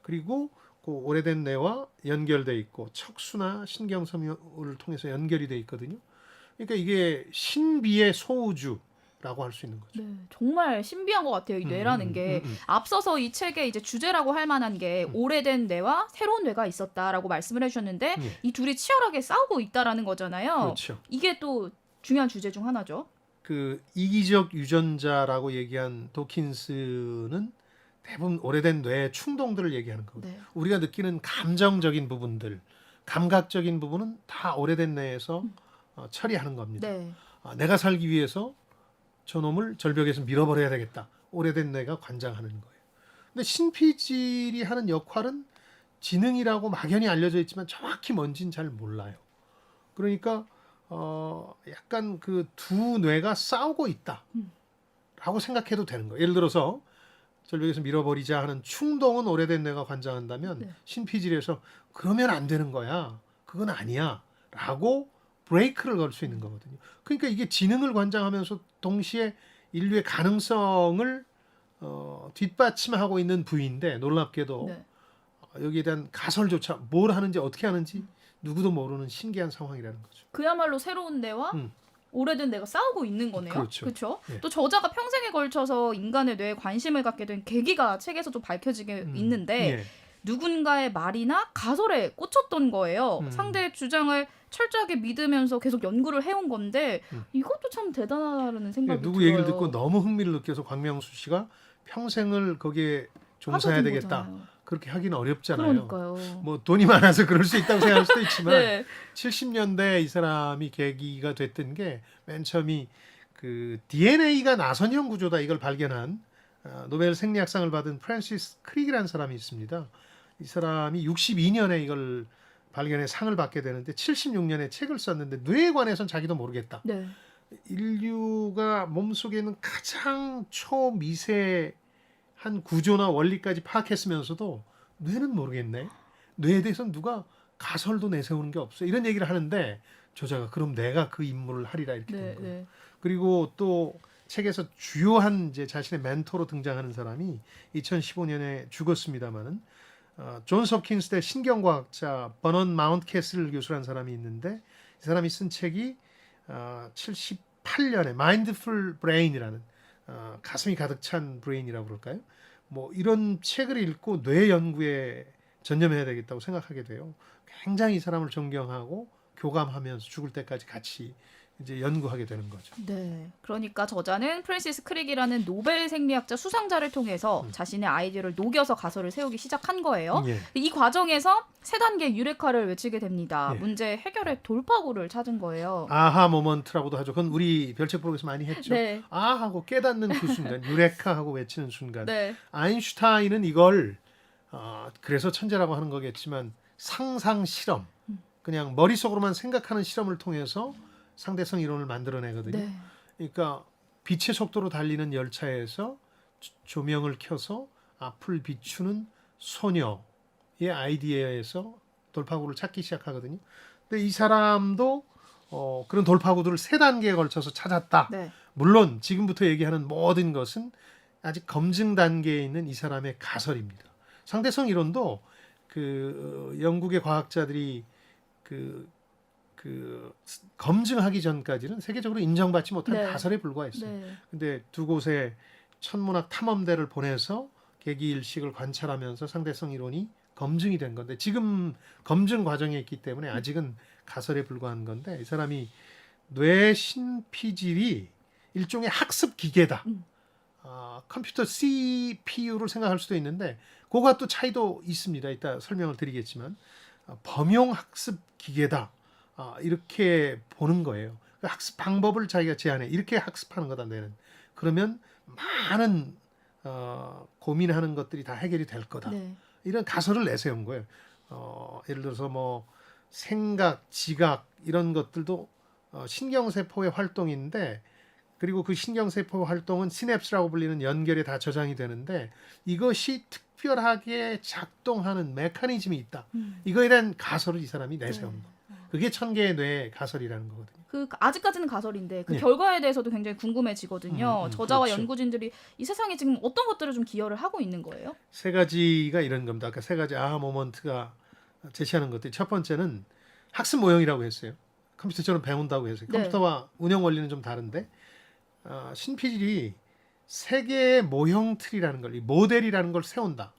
Speaker 1: 그리고 그 오래된 뇌와 연결돼 있고 척수나 신경섬유를 통해서 연결이 돼 있거든요. 그러니까 이게 신비의 소우주라고 할 수 있는 거죠.
Speaker 3: 네, 정말 신비한 것 같아요. 이 뇌라는 게 앞서서 이 책의 이제 주제라고 할 만한 게 오래된 뇌와 새로운 뇌가 있었다라고 말씀을 해주셨는데
Speaker 1: 예.
Speaker 3: 이 둘이 치열하게 싸우고 있다라는 거잖아요.
Speaker 1: 그렇죠.
Speaker 3: 이게 또 중요한 주제 중 하나죠.
Speaker 1: 그 이기적 유전자라고 얘기한 도킨스는 대부분 오래된 뇌의 충동들을 얘기하는 거거든요.
Speaker 3: 네.
Speaker 1: 우리가 느끼는 감정적인 부분들, 감각적인 부분은 다 오래된 뇌에서 처리하는 겁니다.
Speaker 3: 네.
Speaker 1: 내가 살기 위해서 저놈을 절벽에서 밀어버려야 되겠다. 오래된 뇌가 관장하는 거예요. 근데 신피질이 하는 역할은 지능이라고 막연히 알려져 있지만 정확히 뭔지는 잘 몰라요. 그러니까 약간 그 두 뇌가 싸우고 있다라고 생각해도 되는 거예요. 예를 들어서 절벽에서 밀어버리자 하는 충동은 오래된 뇌가 관장한다면
Speaker 3: 네.
Speaker 1: 신피질에서 그러면 안 되는 거야. 그건 아니야. 라고 브레이크를 걸 수 있는 거거든요. 그러니까 이게 지능을 관장하면서 동시에 인류의 가능성을 뒷받침하고 있는 부위인데 놀랍게도
Speaker 3: 네.
Speaker 1: 여기에 대한 가설조차 뭘 하는지 어떻게 하는지 누구도 모르는 신기한 상황이라는 거죠.
Speaker 3: 그야말로 새로운 뇌와 오래된 뇌가 싸우고 있는 거네요.
Speaker 1: 그렇죠.
Speaker 3: 그렇죠?
Speaker 1: 예.
Speaker 3: 또 저자가 평생에 걸쳐서 인간의 뇌에 관심을 갖게 된 계기가 책에서도 밝혀지게 있는데
Speaker 1: 예.
Speaker 3: 누군가의 말이나 가설에 꽂혔던 거예요.
Speaker 1: 음.
Speaker 3: 상대의 주장을 철저하게 믿으면서 계속 연구를 해온 건데 이것도 참 대단하다는 생각이
Speaker 1: 누구
Speaker 3: 들어요.
Speaker 1: 얘기를 듣고 너무 흥미를 느껴서 광명수 씨가 평생을 거기에 종사해야
Speaker 3: 하셔둔
Speaker 1: 되겠다.
Speaker 3: 거잖아요.
Speaker 1: 그렇게 하기는 어렵잖아요.
Speaker 3: 그러니까요.
Speaker 1: 뭐 돈이 많아서 그럴 수 있다고 생각할 수도 있지만
Speaker 3: 네.
Speaker 1: 70년대 이 사람이 계기가 됐던 게 맨 처음이 그 DNA가 나선형 구조다 이걸 발견한 노벨 생리학상을 받은 프랜시스 크릭이라는 사람이 있습니다. 이 사람이 62년에 이걸 발견해 상을 받게 되는데 76년에 책을 썼는데 뇌에 관해서는 자기도 모르겠다.
Speaker 3: 네.
Speaker 1: 인류가 몸속에 있는 가장 초미세한 구조나 원리까지 파악했으면서도 뇌는 모르겠네. 뇌에 대해서는 누가 가설도 내세우는 게 없어. 이런 얘기를 하는데 저자가 그럼 내가 그 임무를 하리라 이렇게 된
Speaker 3: 네.
Speaker 1: 거예요.
Speaker 3: 네.
Speaker 1: 그리고 또 책에서 주요한 이제 자신의 멘토로 등장하는 사람이 2015년에 죽었습니다마는 존스 홉킨스대 신경과학자 버넌 마운트캐슬 교수라는 사람이 있는데 이 사람이 쓴 책이 78년에 마인드풀 브레인이라는 가슴이 가득 찬 브레인이라고 그럴까요? 뭐 이런 책을 읽고 뇌 연구에 전념해야 되겠다고 생각하게 돼요. 굉장히 이 사람을 존경하고 교감하면서 죽을 때까지 같이 이제 연구하게 되는 거죠.
Speaker 3: 네. 그러니까 저자는 프랜시스 크릭이라는 노벨 생리학자 수상자를 통해서 자신의 아이디어를 녹여서 가설을 세우기 시작한 거예요.
Speaker 1: 예.
Speaker 3: 이 과정에서 세 단계 유레카를 외치게 됩니다.
Speaker 1: 예.
Speaker 3: 문제 해결의 돌파구를 찾은 거예요.
Speaker 1: 아하 모먼트라고도 하죠. 그건 우리 별책 프로그램에서 많이 했죠.
Speaker 3: 네.
Speaker 1: 아하고 깨닫는 그 순간, 유레카하고 외치는 순간.
Speaker 3: 네.
Speaker 1: 아인슈타인은 이걸 그래서 천재라고 하는 거겠지만 상상 실험, 그냥 머릿속으로만 생각하는 실험을 통해서 상대성 이론을 만들어내거든요.
Speaker 3: 네.
Speaker 1: 그러니까 빛의 속도로 달리는 열차에서 조명을 켜서 앞을 비추는 소녀의 아이디어에서 돌파구를 찾기 시작하거든요. 근데 이 사람도 그런 돌파구들을 세 단계에 걸쳐서 찾았다.
Speaker 3: 네.
Speaker 1: 물론 지금부터 얘기하는 모든 것은 아직 검증 단계에 있는 이 사람의 가설입니다. 상대성 이론도 그 영국의 과학자들이 그 검증하기 전까지는 세계적으로 인정받지 못한
Speaker 3: 네.
Speaker 1: 가설에 불과했어요.
Speaker 3: 네.
Speaker 1: 근데 두 곳의 천문학 탐험대를 보내서 계기일식을 관찰하면서 상대성 이론이 검증이 된 건데 지금 검증 과정에 있기 때문에 아직은 가설에 불과한 건데 이 사람이 뇌 신피질이 일종의 학습 기계다. 컴퓨터 CPU를 생각할 수도 있는데 그거와 또 차이도 있습니다. 이따 설명을 드리겠지만 범용 학습 기계다. 이렇게 보는 거예요. 그 학습 방법을 자기가 제안해. 이렇게 학습하는 거다 뇌는. 그러면 많은 고민하는 것들이 다 해결이 될 거다.
Speaker 3: 네.
Speaker 1: 이런 가설을 내세운 거예요. 예를 들어서 뭐 생각, 지각 이런 것들도 신경세포의 활동인데 그리고 그 신경세포 활동은 시냅스라고 불리는 연결에 다 저장이 되는데 이것이 특별하게 작동하는 메커니즘이 있다. 이거에 대한 가설을 이 사람이 내세운 거. 그게 천개의 뇌 가설이라는 거거든요.
Speaker 3: 그 아직까지는 가설인데 그
Speaker 1: 네.
Speaker 3: 결과에 대해서도 굉장히 궁금해지거든요. 저자와
Speaker 1: 그렇죠.
Speaker 3: 연구진들이 이 세상에 지금 어떤 것들을 좀 기여를 하고 있는 거예요?
Speaker 1: 세 가지가 이런 겁니다. 아까 세 가지 아하 모먼트가 제시하는 것들. 첫 번째는 학습 모형이라고 했어요. 컴퓨터처럼 배운다고 했어요.
Speaker 3: 네.
Speaker 1: 컴퓨터와 운영 원리는 좀 다른데 신피질이 세 개의 모형 틀이라는 걸, 이 모델이라는 걸 세운다.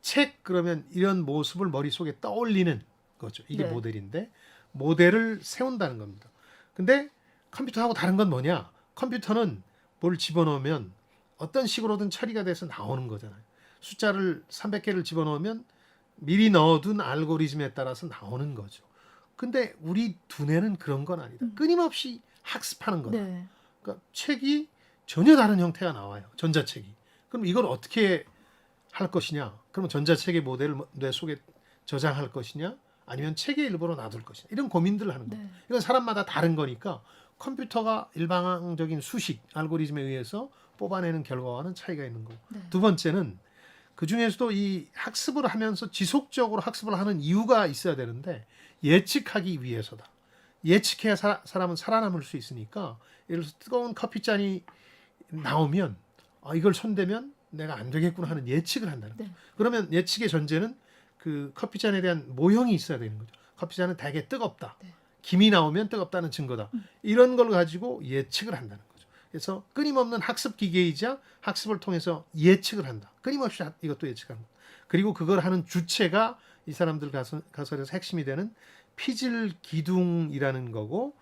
Speaker 1: 책 그러면 이런 모습을 머릿속에 떠올리는 거죠. 이게
Speaker 3: 네.
Speaker 1: 모델인데 모델을 세운다는 겁니다. 근데 컴퓨터하고 다른 건 뭐냐? 컴퓨터는 뭘 집어넣으면 어떤 식으로든 처리가 돼서 나오는 거잖아요. 숫자를 300개를 집어넣으면 미리 넣어둔 알고리즘에 따라서 나오는 거죠. 근데 우리 두뇌는 그런 건 아니다. 끊임없이 학습하는 거다.
Speaker 3: 네.
Speaker 1: 그러니까 책이 전혀 다른 형태가 나와요. 전자책이. 그럼 이걸 어떻게 할 것이냐? 그러면 전자책의 모델을 뇌 속에 저장할 것이냐? 아니면 책의 일부로 놔둘 것이냐? 이런 고민들을 하는 거예요.
Speaker 3: 네.
Speaker 1: 이건 사람마다 다른 거니까 컴퓨터가 일방적인 수식, 알고리즘에 의해서 뽑아내는 결과와는 차이가 있는 거고.
Speaker 3: 네.
Speaker 1: 두 번째는 그중에서도 이 학습을 하면서 지속적으로 학습을 하는 이유가 있어야 되는데 예측하기 위해서다. 예측해야 사람은 살아남을 수 있으니까 예를 들어서 뜨거운 커피잔이 나오면 이걸 손대면 내가 안 되겠구나 하는 예측을 한다는 거죠.
Speaker 3: 네.
Speaker 1: 그러면 예측의 전제는 그 커피잔에 대한 모형이 있어야 되는 거죠. 커피잔은 되게 뜨겁다.
Speaker 3: 네.
Speaker 1: 김이 나오면 뜨겁다는 증거다. 이런 걸 가지고 예측을 한다는 거죠. 그래서 끊임없는 학습 기계이자 학습을 통해서 예측을 한다. 끊임없이 이것도 예측하는 거. 그리고 그걸 하는 주체가 이 사람들 가설에서 핵심이 되는 피질 기둥이라는 거고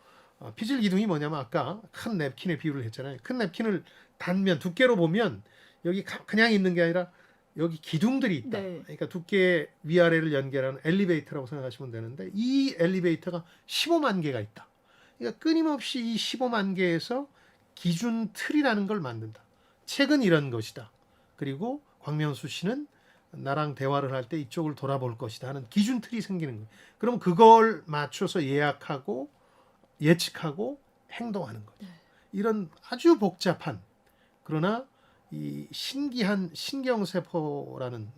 Speaker 1: 피질 기둥이 뭐냐면 아까 큰 냅킨의 비유를 했잖아요. 큰 냅킨을 단면 두께로 보면 여기 그냥 있는 게 아니라 여기 기둥들이 있다.
Speaker 3: 네.
Speaker 1: 그러니까 두께 위아래를 연결하는 엘리베이터라고 생각하시면 되는데 이 엘리베이터가 15만 개가 있다. 그러니까 끊임없이 이 15만 개에서 기준 틀이라는 걸 만든다. 책은 이런 것이다. 그리고 광명수 씨는 나랑 대화를 할 때 이쪽을 돌아볼 것이다 하는 기준 틀이 생기는 거예요. 그럼 그걸 맞춰서 예측하고 행동하는 거죠. 이런 아주 복잡한 그러나 이 신기한 신경세포라는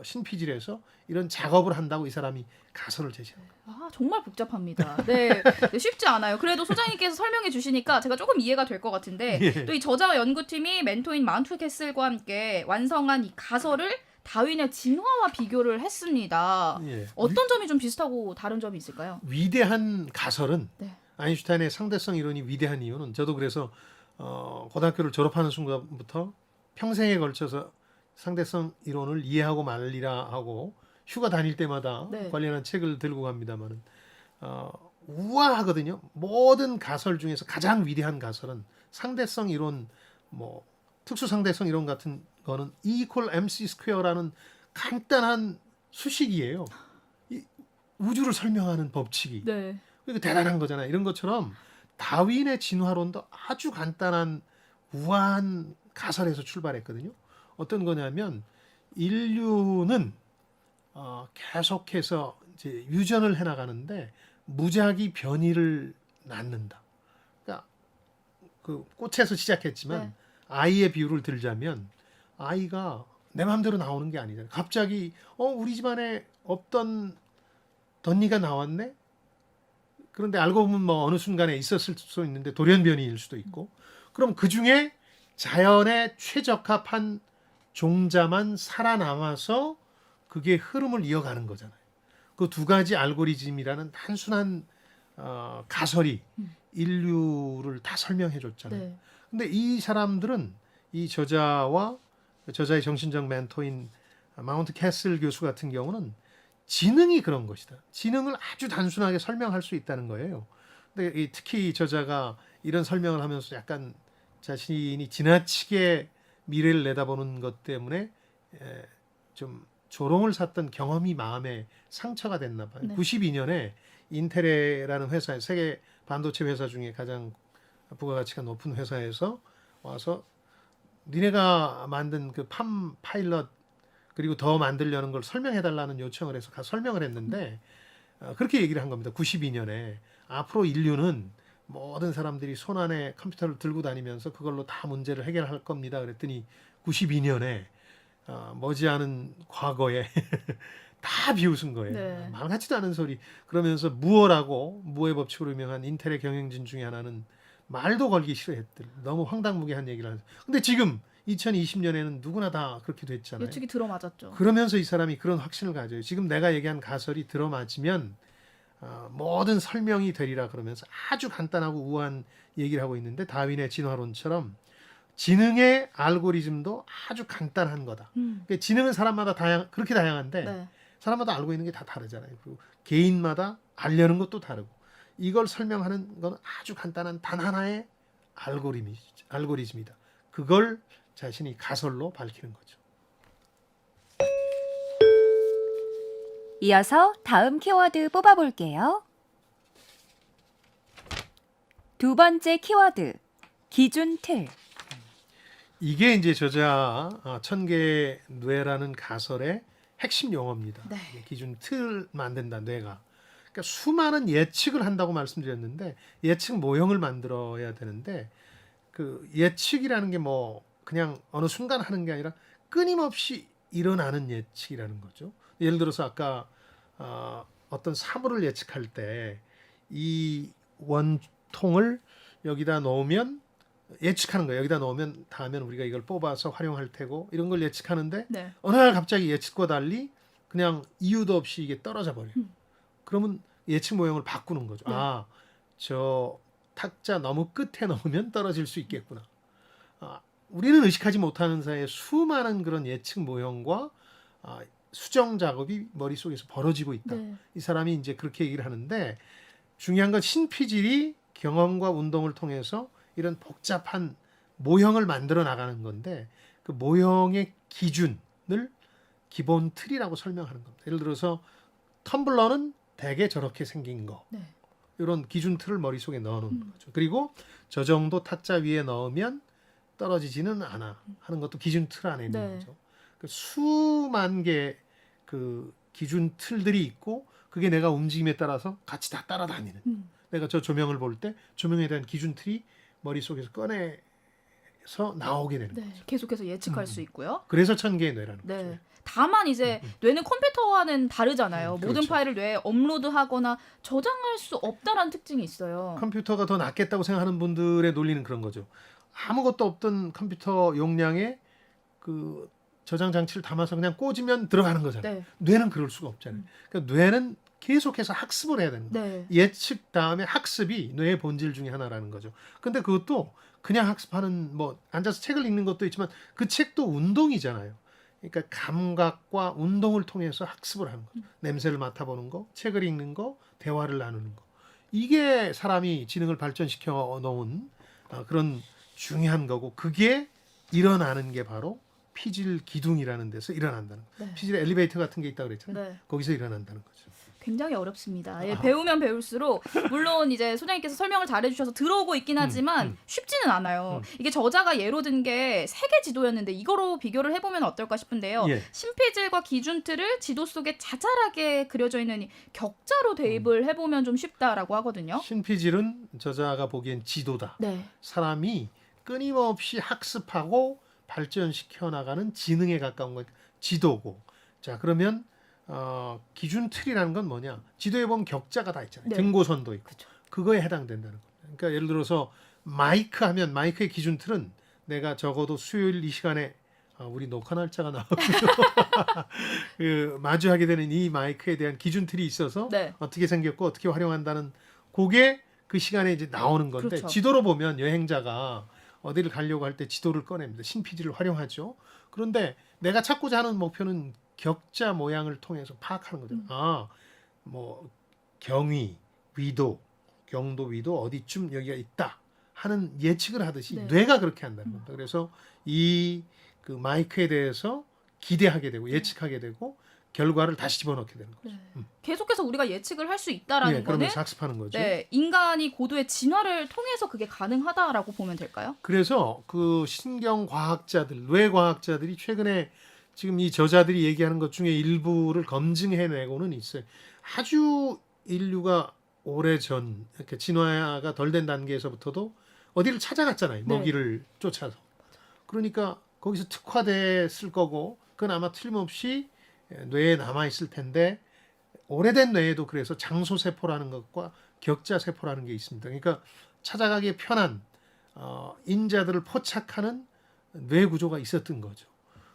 Speaker 1: 신피질에서 이런 작업을 한다고 이 사람이 가설을 제시합니다.
Speaker 3: 아, 정말 복잡합니다. 네, 네, 쉽지 않아요. 그래도 소장님께서 설명해 주시니까 제가 조금 이해가 될 것 같은데
Speaker 1: 예.
Speaker 3: 또 이 저자와 연구팀이 멘토인 마운트 캐슬과 함께 완성한 이 가설을 다윈의 진화와 비교를 했습니다.
Speaker 1: 예.
Speaker 3: 어떤 점이 좀 비슷하고 다른 점이 있을까요?
Speaker 1: 위대한 가설은
Speaker 3: 네.
Speaker 1: 아인슈타인의 상대성 이론이 위대한 이유는 저도 그래서 고등학교를 졸업하는 순간부터 평생에 걸쳐서 상대성 이론을 이해하고 말리라 하고 휴가 다닐 때마다
Speaker 3: 네.
Speaker 1: 관련한 책을 들고 갑니다만은 우아하거든요. 모든 가설 중에서 가장 위대한 가설은 상대성 이론, 뭐 특수 상대성 이론 같은 거는 E equal mc 스퀘어라는 간단한 수식이에요. 이 우주를 설명하는 법칙이.
Speaker 3: 네.
Speaker 1: 이거 대단한 거잖아요. 이런 것처럼 다윈의 진화론도 아주 간단한 우아한 가설에서 출발했거든요. 어떤 거냐면 인류는 계속해서 이제 유전을 해나가는데 무작위 변이를 낳는다. 그러니까 그 꽃에서 시작했지만
Speaker 3: 네.
Speaker 1: 아이의 비유를 들자면 아이가 내 마음대로 나오는 게 아니잖아요. 갑자기 우리 집안에 없던 덧니가 나왔네. 그런데 알고 보면 뭐 어느 순간에 있었을 수 있는데 돌연변이일 수도 있고 그럼 그 중에 자연에 최적합한 종자만 살아남아서 그게 흐름을 이어가는 거잖아요. 그 두 가지 알고리즘이라는 단순한 가설이 인류를 다 설명해 줬잖아요.
Speaker 3: 네.
Speaker 1: 근데 이 사람들은 이 저자와 저자의 정신적 멘토인 마운트 캐슬 교수 같은 경우는 지능이 그런 것이다. 지능을 아주 단순하게 설명할 수 있다는 거예요. 근데 특히 저자가 이런 설명을 하면서 약간 자신이 지나치게 미래를 내다보는 것 때문에 좀 조롱을 샀던 경험이 마음에 상처가 됐나 봐요.
Speaker 3: 네.
Speaker 1: 92년에 인텔이라는 회사에 세계 반도체 회사 중에 가장 부가가치가 높은 회사에서 와서 니네가 만든 그 팜 파일럿 그리고 더 만들려는 걸 설명해달라는 요청을 해서 가서 설명을 했는데 그렇게 얘기를 한 겁니다. 92년에 앞으로 인류는 모든 사람들이 손안에 컴퓨터를 들고 다니면서 그걸로 다 문제를 해결할 겁니다. 그랬더니 92년에 머지않은 과거에 다 비웃은 거예요.
Speaker 3: 네.
Speaker 1: 말 같지도 않은 소리. 그러면서 무어라고 무어의 법칙으로 유명한 인텔의 경영진 중에 하나는 말도 걸기 싫어했대. 너무 황당무계한 얘기를 하죠. 근데 지금 2020년에는 누구나 다 그렇게 됐잖아요.
Speaker 3: 예측이 들어맞았죠.
Speaker 1: 그러면서 이 사람이 그런 확신을 가져요. 지금 내가 얘기한 가설이 들어맞으면 모든 설명이 되리라 그러면서 아주 간단하고 우아한 얘기를 하고 있는데 다윈의 진화론처럼 지능의 알고리즘도 아주 간단한 거다. 그러니까 지능은 사람마다 그렇게 다양한데
Speaker 3: 네.
Speaker 1: 사람마다 알고 있는 게 다 다르잖아요. 그리고 개인마다 알려는 것도 다르고 이걸 설명하는 건 아주 간단한 단 하나의 알고리즘이다. 그걸 자신이 가설로 밝히는 거죠.
Speaker 4: 이어서 다음 키워드 뽑아볼게요. 두 번째 키워드, 기준 틀.
Speaker 1: 이게 이제 저자 천개의 뇌라는 가설의 핵심 용어입니다.
Speaker 3: 네.
Speaker 1: 기준 틀 만든다 뇌가. 그러니까 수많은 예측을 한다고 말씀드렸는데 예측 모형을 만들어야 되는데 그 예측이라는 게 뭐 그냥 어느 순간 하는 게 아니라 끊임없이 일어나는 예측이라는 거죠. 예를 들어서 아까 어떤 사물을 예측할 때 이 원통을 여기다 넣으면 예측하는 거예요. 여기다 넣으면 다음엔 우리가 이걸 뽑아서 활용할 테고 이런 걸 예측하는데
Speaker 3: 네.
Speaker 1: 어느 날 갑자기 예측과 달리 그냥 이유도 없이 이게 떨어져 버려요. 그러면 예측 모형을 바꾸는 거죠.
Speaker 3: 네.
Speaker 1: 저 탁자 너무 끝에 넣으면 떨어질 수 있겠구나. 우리는 의식하지 못하는 사이에 수많은 그런 예측 모형과 수정 작업이 머릿속에서 벌어지고 있다.
Speaker 3: 네.
Speaker 1: 이 사람이 이제 그렇게 얘기를 하는데 중요한 건 신피질이 경험과 운동을 통해서 이런 복잡한 모형을 만들어 나가는 건데 그 모형의 기준을 기본 틀이라고 설명하는 겁니다. 예를 들어서 텀블러는 대개 저렇게 생긴 거.
Speaker 3: 네.
Speaker 1: 이런 기준 틀을 머릿속에 넣어놓는 거죠. 그리고 저 정도 타짜 위에 넣으면 떨어지지는 않아 하는 것도 기준 틀 안에 있는
Speaker 3: 네.
Speaker 1: 거죠. 그 수만 개 그 기준 틀들이 있고 그게 내가 움직임에 따라서 같이 다 따라다니는. 내가 저 조명을 볼 때 조명에 대한 기준 틀이 머릿속에서 꺼내서 나오게 되는
Speaker 3: 네.
Speaker 1: 거죠.
Speaker 3: 계속해서 예측할 수 있고요.
Speaker 1: 그래서 천개의 뇌라는
Speaker 3: 네.
Speaker 1: 거죠.
Speaker 3: 다만 이제 뇌는 컴퓨터와는 다르잖아요. 모든
Speaker 1: 그렇죠.
Speaker 3: 파일을 뇌에 업로드하거나 저장할 수 없다라는 특징이 있어요.
Speaker 1: 컴퓨터가 더 낫겠다고 생각하는 분들의 논리는 그런 거죠. 아무것도 없던 컴퓨터 용량에 그 저장 장치를 담아서 그냥 꽂으면 들어가는 거잖아요.
Speaker 3: 네.
Speaker 1: 뇌는 그럴 수가 없잖아요. 그러니까 뇌는 계속해서 학습을 해야 되는 거예요.
Speaker 3: 네.
Speaker 1: 예측 다음에 학습이 뇌의 본질 중에 하나라는 거죠. 근데 그것도 그냥 학습하는 뭐 앉아서 책을 읽는 것도 있지만 그 책도 운동이잖아요. 그러니까 감각과 운동을 통해서 학습을 하는 거죠. 냄새를 맡아보는 거, 책을 읽는 거, 대화를 나누는 거. 이게 사람이 지능을 발전시켜 놓은 그런 중요한 거고 그게 일어나는 게 바로 피질 기둥이라는 데서 일어난다는 거예요.
Speaker 3: 네.
Speaker 1: 피질 엘리베이터 같은 게 있다고 그랬잖아요.
Speaker 3: 네.
Speaker 1: 거기서 일어난다는 거죠.
Speaker 3: 굉장히 어렵습니다. 예, 배우면 배울수록 물론 이제 소장님께서 설명을 잘해주셔서 들어오고 있긴 하지만 쉽지는 않아요. 이게 저자가 예로 든 게 세계 지도였는데 이거로 비교를 해보면 어떨까 싶은데요.
Speaker 1: 예.
Speaker 3: 신피질과 기준틀을 지도 속에 자잘하게 그려져 있는 이 격자로 대입을 해보면 좀 쉽다라고 하거든요.
Speaker 1: 신피질은 저자가 보기엔 지도다.
Speaker 3: 네.
Speaker 1: 사람이 끊임없이 학습하고 발전시켜 나가는 지능에 가까운 건 지도고. 자, 그러면 기준 틀이라는 건 뭐냐? 지도에 보면 격자가 다 있잖아요.
Speaker 3: 네.
Speaker 1: 등고선도 있고.
Speaker 3: 그쵸.
Speaker 1: 그거에 해당된다는 겁니다. 그러니까 예를 들어서 마이크 하면 마이크의 기준 틀은 내가 적어도 수요일 이 시간에 우리 녹화 날짜가 나오고요. 그 마주하게 되는 이 마이크에 대한 기준 틀이 있어서
Speaker 3: 네.
Speaker 1: 어떻게 생겼고 어떻게 활용한다는 그게 그 시간에 이제 나오는 건데
Speaker 3: 그렇죠.
Speaker 1: 지도로 보면 여행자가 어디를 가려고 할 때 지도를 꺼냅니다. 신피지를 활용하죠. 그런데 내가 찾고자 하는 목표는 격자 모양을 통해서 파악하는 거죠. 뭐 경위, 위도, 경도, 위도 어디쯤 여기가 있다 하는 예측을 하듯이
Speaker 3: 네.
Speaker 1: 뇌가 그렇게 한다는 겁니다. 그래서 이 그 마이크에 대해서 기대하게 되고 예측하게 되고 결과를 다시 집어넣게 되는 거죠.
Speaker 3: 네. 계속해서 우리가 예측을 할 수 있다라는 거는
Speaker 1: 그러면서 학습하는 거죠.
Speaker 3: 네, 인간이 고도의 진화를 통해서 그게 가능하다라고 보면 될까요?
Speaker 1: 그래서 그 신경과학자들, 뇌과학자들이 최근에 지금 이 저자들이 얘기하는 것 중에 일부를 검증해내고는 있어요. 아주 인류가 오래전 이렇게 진화가 덜 된 단계에서부터도 어디를 찾아갔잖아요.
Speaker 3: 네.
Speaker 1: 먹이를 쫓아서. 그러니까 거기서 특화됐을 거고 그건 아마 틀림없이 뇌에 남아있을 텐데 오래된 뇌에도 그래서 장소세포라는 것과 격자세포라는 게 있습니다. 그러니까 찾아가기 편한 인자들을 포착하는 뇌 구조가 있었던 거죠.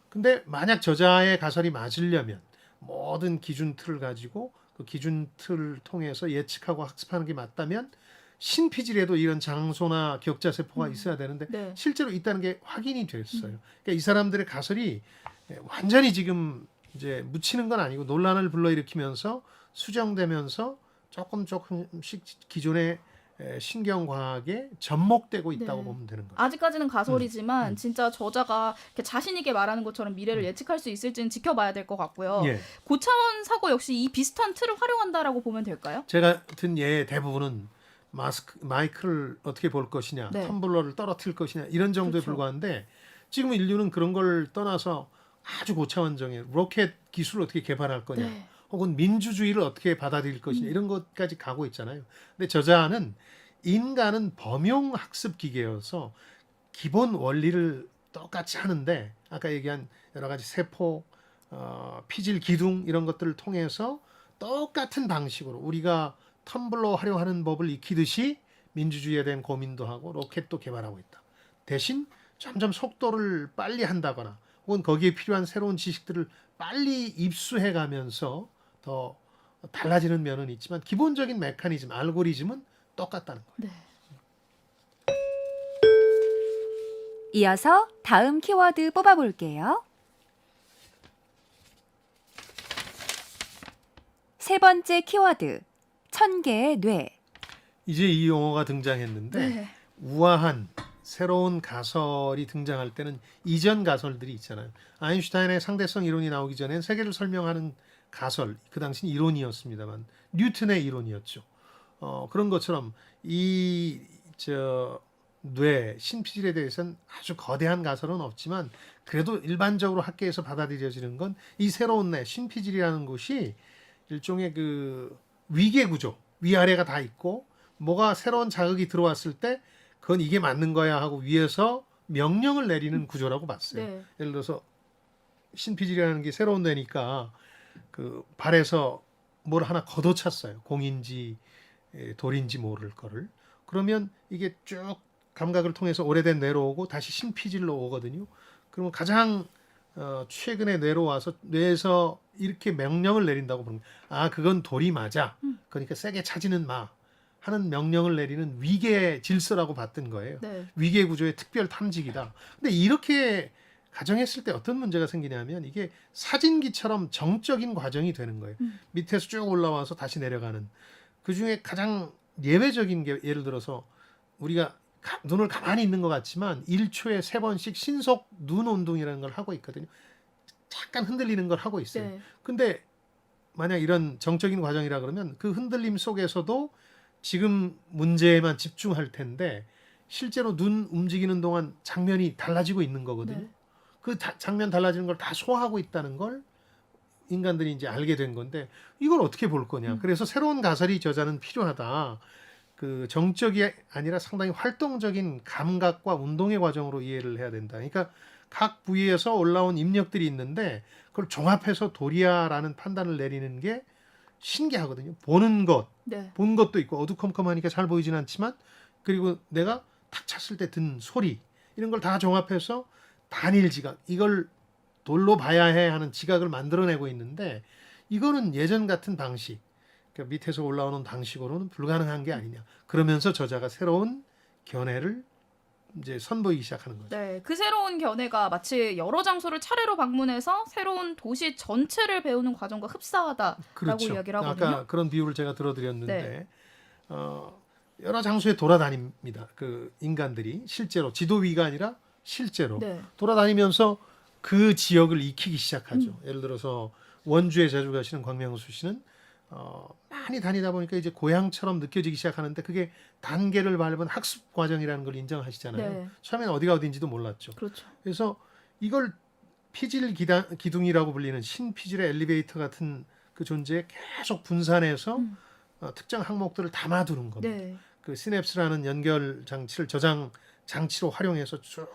Speaker 1: 근데 만약 저자의 가설이 맞으려면 모든 기준 틀을 가지고 그 기준 틀을 통해서 예측하고 학습하는 게 맞다면 신피질에도 이런 장소나 격자세포가 있어야 되는데
Speaker 3: 네.
Speaker 1: 실제로 있다는 게 확인이 됐어요. 그러니까 이 사람들의 가설이 완전히 지금 이제 묻히는 건 아니고 논란을 불러일으키면서 수정되면서 조금씩 기존의 신경과학에 접목되고 있다고
Speaker 3: 네.
Speaker 1: 보면 되는 거예요.
Speaker 3: 아직까지는 가설이지만 진짜 저자가 이렇게 자신 있게 말하는 것처럼 미래를 예측할 수 있을지는 지켜봐야 될 것 같고요.
Speaker 1: 예.
Speaker 3: 고차원 사고 역시 이 비슷한 틀을 활용한다라고 보면 될까요?
Speaker 1: 제가 든 예의 대부분은 마이크를 어떻게 볼 것이냐,
Speaker 3: 네.
Speaker 1: 텀블러를 떨어뜨릴 것이냐 이런 정도에
Speaker 3: 그렇죠.
Speaker 1: 불과한데 지금 인류는 그런 걸 떠나서 아주 고차원적인 로켓 기술을 어떻게 개발할 거냐,
Speaker 3: 네.
Speaker 1: 혹은 민주주의를 어떻게 받아들일 것이냐 이런 것까지 가고 있잖아요. 근데 저자는 인간은 범용 학습 기계여서 기본 원리를 똑같이 하는데 아까 얘기한 여러 가지 세포, 피질 기둥 이런 것들을 통해서 똑같은 방식으로 우리가 텀블러 활용하는 법을 익히듯이 민주주의에 대한 고민도 하고 로켓도 개발하고 있다. 대신 점점 속도를 빨리 한다거나 혹은 거기에 필요한 새로운 지식들을 빨리 입수해 가면서 더 달라지는 면은 있지만 기본적인 메커니즘, 알고리즘은 똑같다는 거예요.
Speaker 3: 네.
Speaker 4: 이어서 다음 키워드 뽑아볼게요. 세 번째 키워드, 천개의 뇌.
Speaker 1: 이제 이 용어가 등장했는데
Speaker 3: 네.
Speaker 1: 우아한 새로운 가설이 등장할 때는 이전 가설들이 있잖아요. 아인슈타인의 상대성 이론이 나오기 전엔 세계를 설명하는 가설, 그 당시는 이론이었습니다만 뉴턴의 이론이었죠. 그런 것처럼 뇌, 신피질에 대해서는 아주 거대한 가설은 없지만 그래도 일반적으로 학계에서 받아들여지는 건 이 새로운 뇌, 신피질이라는 곳이 일종의 그 위계 구조, 위아래가 다 있고 뭐가 새로운 자극이 들어왔을 때 그건 이게 맞는 거야 하고 위에서 명령을 내리는 구조라고 봤어요.
Speaker 3: 네.
Speaker 1: 예를 들어서 신피질이라는 게 새로운 뇌니까 그 발에서 뭘 하나 걷어찼어요. 공인지 돌인지 모를 거를. 그러면 이게 쭉 감각을 통해서 오래된 뇌로 오고 다시 신피질로 오거든요. 그러면 가장 최근에 뇌로 와서 뇌에서 이렇게 명령을 내린다고 보는 거예요. 아, 그건 돌이 맞아. 그러니까 세게 차지는 마. 하는 명령을 내리는 위계 질서라고 봤던 거예요.
Speaker 3: 네.
Speaker 1: 위계 구조의 특별 탐지기다. 근데 이렇게 가정했을 때 어떤 문제가 생기냐면 이게 사진기처럼 정적인 과정이 되는 거예요. 밑에서 쭉 올라와서 다시 내려가는. 그중에 가장 예외적인 게 예를 들어서 우리가 눈을 가만히 있는 것 같지만 1초에 3번씩 신속 눈 운동이라는 걸 하고 있거든요. 잠깐 흔들리는 걸 하고 있어요.
Speaker 3: 네.
Speaker 1: 근데 만약 이런 정적인 과정이라 그러면 그 흔들림 속에서도 지금 문제에만 집중할 텐데 실제로 눈 움직이는 동안 장면이 달라지고 있는 거거든요.
Speaker 3: 네.
Speaker 1: 그 장면 달라지는 걸 다 소화하고 있다는 걸 인간들이 이제 알게 된 건데 이걸 어떻게 볼 거냐. 그래서 새로운 가설이 저자는 필요하다. 그 정적이 아니라 상당히 활동적인 감각과 운동의 과정으로 이해를 해야 된다. 그러니까 각 부위에서 올라온 입력들이 있는데 그걸 종합해서 도리아라는 판단을 내리는 게 신기하거든요. 보는 것,
Speaker 3: 네.
Speaker 1: 본 것도 있고 어두컴컴하니까 잘 보이진 않지만 그리고 내가 탁 찼을 때 든 소리 이런 걸 다 종합해서 단일 지각 이걸 돌로 봐야 해 하는 지각을 만들어내고 있는데 이거는 예전 같은 방식 그러니까 밑에서 올라오는 방식으로는 불가능한 게 아니냐. 그러면서 저자가 새로운 견해를 이제 선보이기 시작하는 거죠.
Speaker 3: 네, 그 새로운 견해가 마치 여러 장소를 차례로 방문해서 새로운 도시 전체를 배우는 과정과 흡사하다라고
Speaker 1: 그렇죠.
Speaker 3: 이야기를 하거든요.
Speaker 1: 아까 그런 비유를 제가 들어드렸는데
Speaker 3: 네.
Speaker 1: 여러 장소에 돌아다닙니다. 그 인간들이 실제로 지도 위가 아니라 실제로
Speaker 3: 네.
Speaker 1: 돌아다니면서 그 지역을 익히기 시작하죠. 예를 들어서 원주에 자주 가시는 광명수 씨는 많이 다니다 보니까 이제 고향처럼 느껴지기 시작하는데 그게 단계를 밟은 학습 과정이라는 걸 인정하시잖아요.
Speaker 3: 네.
Speaker 1: 처음에는 어디가 어딘지도 몰랐죠.
Speaker 3: 그렇죠.
Speaker 1: 그래서 이걸 피질 기둥이라고 불리는 신피질의 엘리베이터 같은 그 존재에 계속 분산해서 특정 항목들을 담아두는 겁니다.
Speaker 3: 네.
Speaker 1: 그 시냅스라는 연결 장치를 저장 장치로 활용해서 쭉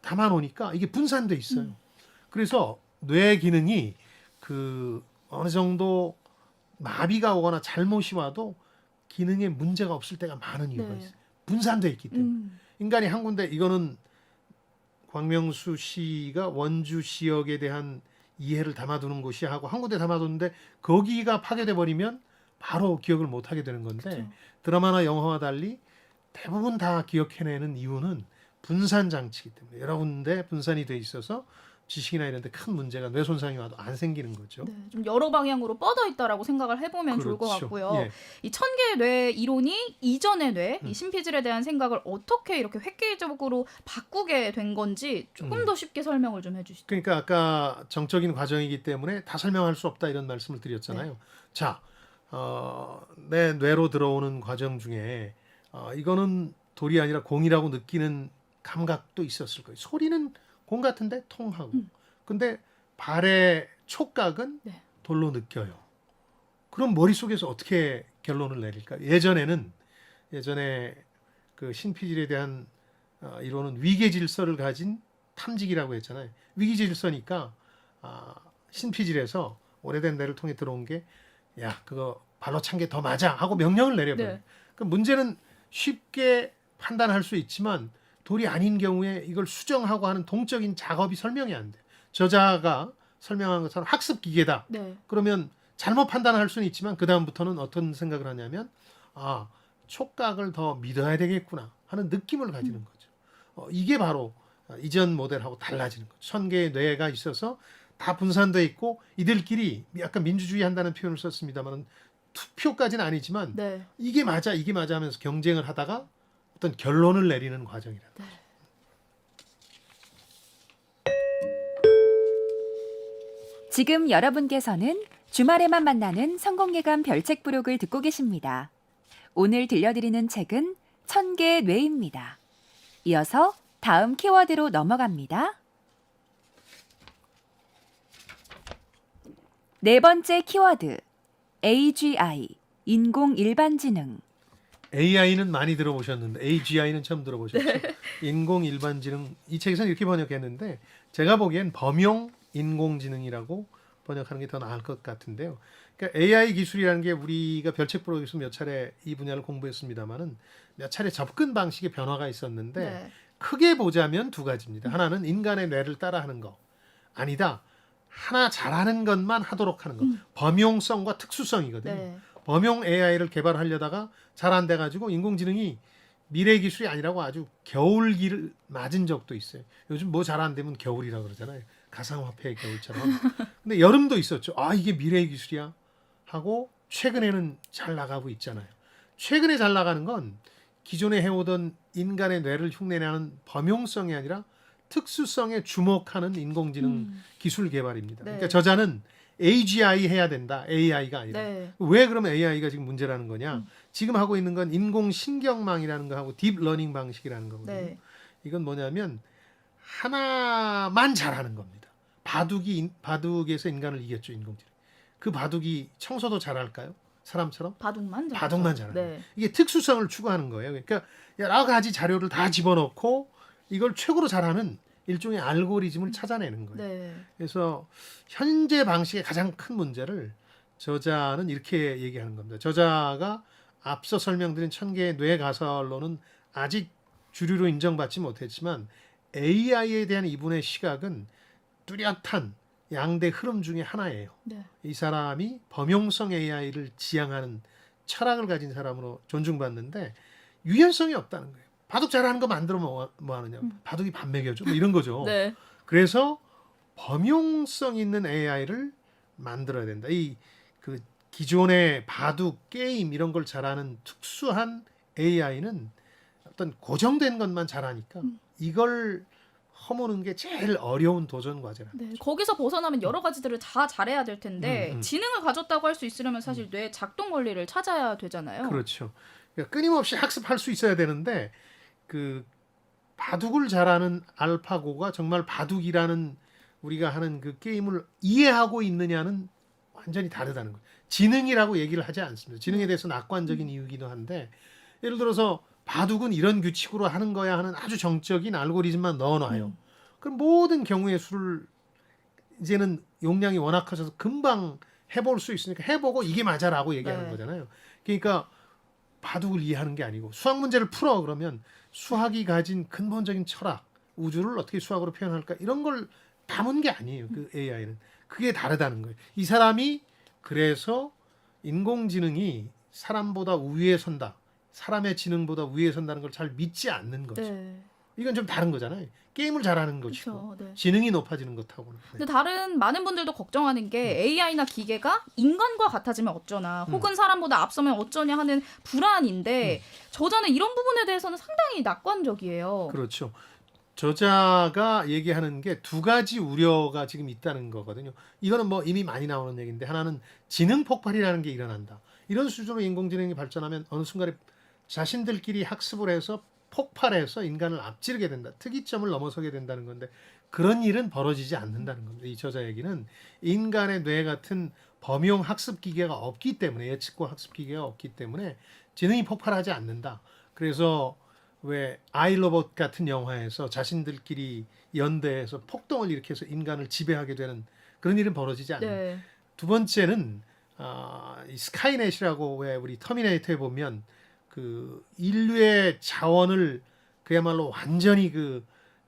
Speaker 1: 담아놓으니까 이게 분산돼 있어요. 그래서 뇌 기능이 그 어느 정도 마비가 오거나 잘못이 와도 기능에 문제가 없을 때가 많은 이유가
Speaker 3: 네.
Speaker 1: 있어요. 분산돼 있기 때문에. 인간이 한 군데 이거는 광명수 씨가 원주 지역에 대한 이해를 담아두는 곳이 하고 한 군데 담아두는데 거기가 파괴돼 버리면 바로 기억을 못 하게 되는 건데
Speaker 3: 그렇죠.
Speaker 1: 드라마나 영화와 달리 대부분 다 기억해내는 이유는 분산 장치이기 때문에 여러 군데 분산이 돼 있어서 지식이나 이런 데 큰 문제가 뇌 손상이 와도 안 생기는 거죠.
Speaker 3: 네, 좀 여러 방향으로 뻗어 있다라고 생각을 해보면 좋을 것
Speaker 1: 그렇죠.
Speaker 3: 같고요.
Speaker 1: 예.
Speaker 3: 이 천개의 뇌 이론이 이전의 뇌, 이 신피질에 대한 생각을 어떻게 이렇게 획기적으로 바꾸게 된 건지 조금 더 쉽게 설명을 좀 해주시죠.
Speaker 1: 그러니까 아까 정적인 과정이기 때문에 다 설명할 수 없다 이런 말씀을 드렸잖아요. 자, 내 뇌로 들어오는 과정 중에 이거는 돌이 아니라 공이라고 느끼는 감각도 있었을 거예요. 소리는 공 같은데 통하고. 근데 발의 촉각은
Speaker 3: 네.
Speaker 1: 돌로 느껴요. 그럼 머릿속에서 어떻게 결론을 내릴까? 예전에 그 신피질에 대한 이론은 위계 질서를 가진 탐지기라고 했잖아요. 위계 질서니까 신피질에서 오래된 뇌를 통해 들어온 게 야, 그거 발로 찬 게 더 맞아 하고 명령을 내려버려요.
Speaker 3: 네.
Speaker 1: 그 문제는 쉽게 판단할 수 있지만 돌이 아닌 경우에 이걸 수정하고 하는 동적인 작업이 설명이 안 돼. 저자가 설명한 것처럼 학습 기계다.
Speaker 3: 네.
Speaker 1: 그러면 잘못 판단할 수는 있지만 그 다음부터는 어떤 생각을 하냐면 촉각을 더 믿어야 되겠구나 하는 느낌을 가지는 거죠. 이게 바로 이전 모델하고 달라지는 거죠. 천개의 뇌가 있어서 다 분산돼 있고 이들끼리 약간 민주주의 한다는 표현을 썼습니다만 투표까지는 아니지만
Speaker 3: 네.
Speaker 1: 이게 맞아 하면서 경쟁을 하다가 어떤 결론을 내리는 과정이라는 거죠.
Speaker 4: 지금 여러분께서는 주말에만 만나는 성공예감 별책 부록을 듣고 계십니다. 오늘 들려드리는 책은 천개의 뇌입니다. 이어서 다음 키워드로 넘어갑니다. 네 번째 키워드, AGI, 인공일반지능.
Speaker 1: AI는 많이 들어보셨는데 AGI는 처음 들어보셨죠? 인공일반지능 이 책에서는 이렇게 번역했는데 제가 보기엔 범용 인공지능이라고 번역하는 게 더 나을 것 같은데요. 그러니까 AI 기술이라는 게 우리가 별책 부록에서 몇 차례 이 분야를 공부했습니다마는 몇 차례 접근 방식의 변화가 있었는데
Speaker 3: 네.
Speaker 1: 크게 보자면 두 가지입니다. 하나는 인간의 뇌를 따라하는 거. 아니다. 하나 잘하는 것만 하도록 하는 거. 범용성과 특수성이거든요.
Speaker 3: 네.
Speaker 1: 범용 AI를 개발하려다가 잘 안 돼가지고 인공지능이 미래 기술이 아니라고 아주 겨울기를 맞은 적도 있어요. 요즘 뭐 잘 안 되면 겨울이라 그러잖아요. 가상화폐의 겨울처럼. 근데 여름도 있었죠. 아 이게 미래 기술이야 하고 최근에는 잘 나가고 있잖아요. 최근에 잘 나가는 건 기존에 해오던 인간의 뇌를 흉내내는 범용성이 아니라 특수성에 주목하는 인공지능 기술 개발입니다.
Speaker 3: 네.
Speaker 1: 그러니까 저자는 AGI 해야 된다. AI가 아니라.
Speaker 3: 네.
Speaker 1: 왜 그러면 AI가 지금 문제라는 거냐? 지금 하고 있는 건 인공신경망이라는 거하고 딥러닝 방식이라는 거거든요.
Speaker 3: 네.
Speaker 1: 이건 뭐냐면 하나만 잘하는 겁니다. 바둑에서 인간을 이겼죠, 인공지능. 그 바둑이 청소도 잘할까요? 사람처럼?
Speaker 3: 바둑만 잘하죠.
Speaker 1: 바둑만 잘하는
Speaker 3: 네.
Speaker 1: 이게 특수성을 추구하는 거예요. 그러니까 여러 가지 자료를 다 집어넣고 이걸 최고로 잘하는 일종의 알고리즘을 찾아내는 거예요.
Speaker 3: 네.
Speaker 1: 그래서 현재 방식의 가장 큰 문제를 저자는 이렇게 얘기하는 겁니다. 저자가 앞서 설명드린 천개의 뇌 가설로는 아직 주류로 인정받지 못했지만 AI에 대한 이분의 시각은 뚜렷한 양대 흐름 중에 하나예요.
Speaker 3: 네.
Speaker 1: 이 사람이 범용성 AI를 지향하는 철학을 가진 사람으로 존중받는데 유연성이 없다는 거예요. 바둑 잘하는 거 만들어 뭐 하느냐. 바둑이 밥 먹여줘. 뭐 이런 거죠.
Speaker 3: 네.
Speaker 1: 그래서 범용성 있는 AI를 만들어야 된다. 그 기존의 바둑, 게임 이런 걸 잘하는 특수한 AI는 어떤 고정된 것만 잘하니까 이걸 허무는 게 제일 어려운 도전 과제라.
Speaker 3: 네. 거기서 벗어나면 여러 가지들을 다 잘해야 될 텐데 지능을 가졌다고 할 수 있으려면 사실 뇌 작동 원리를 찾아야 되잖아요.
Speaker 1: 그렇죠. 그러니까 끊임없이 학습할 수 있어야 되는데 그 바둑을 잘하는 알파고가 정말 바둑이라는 우리가 하는 그 게임을 이해하고 있느냐는 완전히 다르다는 거예요. 지능이라고 얘기를 하지 않습니다. 지능에 대해서 낙관적인 이유이기도 한데 예를 들어서 바둑은 이런 규칙으로 하는 거야 하는 아주 정적인 알고리즘만 넣어놔요. 그럼 모든 경우의 수를 이제는 용량이 워낙 커져서 금방 해볼 수 있으니까 해보고 이게 맞아라고 얘기하는
Speaker 3: 네.
Speaker 1: 거잖아요. 그러니까 바둑을 이해하는 게 아니고 수학 문제를 풀어 그러면 수학이 가진 근본적인 철학, 우주를 어떻게 수학으로 표현할까 이런 걸 담은 게 아니에요. 그 AI는. 그게 다르다는 거예요. 이 사람이 그래서 인공지능이 사람보다 우위에 선다. 사람의 지능보다 위에 선다는 걸 잘 믿지 않는 거죠.
Speaker 3: 네.
Speaker 1: 이건 좀 다른 거잖아요. 게임을 잘하는 것이고
Speaker 3: 그렇죠. 네.
Speaker 1: 지능이 높아지는 것하고는. 네.
Speaker 3: 근데 다른 많은 분들도 걱정하는 게 AI나 기계가 인간과 같아지면 어쩌나 혹은 사람보다 앞서면 어쩌냐 하는 불안인데 저자는 이런 부분에 대해서는 상당히 낙관적이에요.
Speaker 1: 그렇죠. 저자가 얘기하는 게 두 가지 우려가 지금 있다는 거거든요. 이거는 뭐 이미 많이 나오는 얘기인데 하나는 지능 폭발이라는 게 일어난다. 이런 수준으로 인공지능이 발전하면 어느 순간에 자신들끼리 학습을 해서 폭발해서 인간을 앞지르게 된다. 특이점을 넘어서게 된다는 건데 그런 일은 벌어지지 않는다는 겁니다. 이 저자 얘기는 인간의 뇌 같은 범용 학습 기계가 없기 때문에 예측과 학습 기계가 없기 때문에 지능이 폭발하지 않는다. 그래서 왜 아이로봇 같은 영화에서 자신들끼리 연대해서 폭동을 일으켜서 인간을 지배하게 되는 그런 일은 벌어지지 않는다.
Speaker 3: 네.
Speaker 1: 두 번째는 이 스카이넷이라고 왜 우리 터미네이터에 보면 그 인류의 자원을 그야말로 완전히 그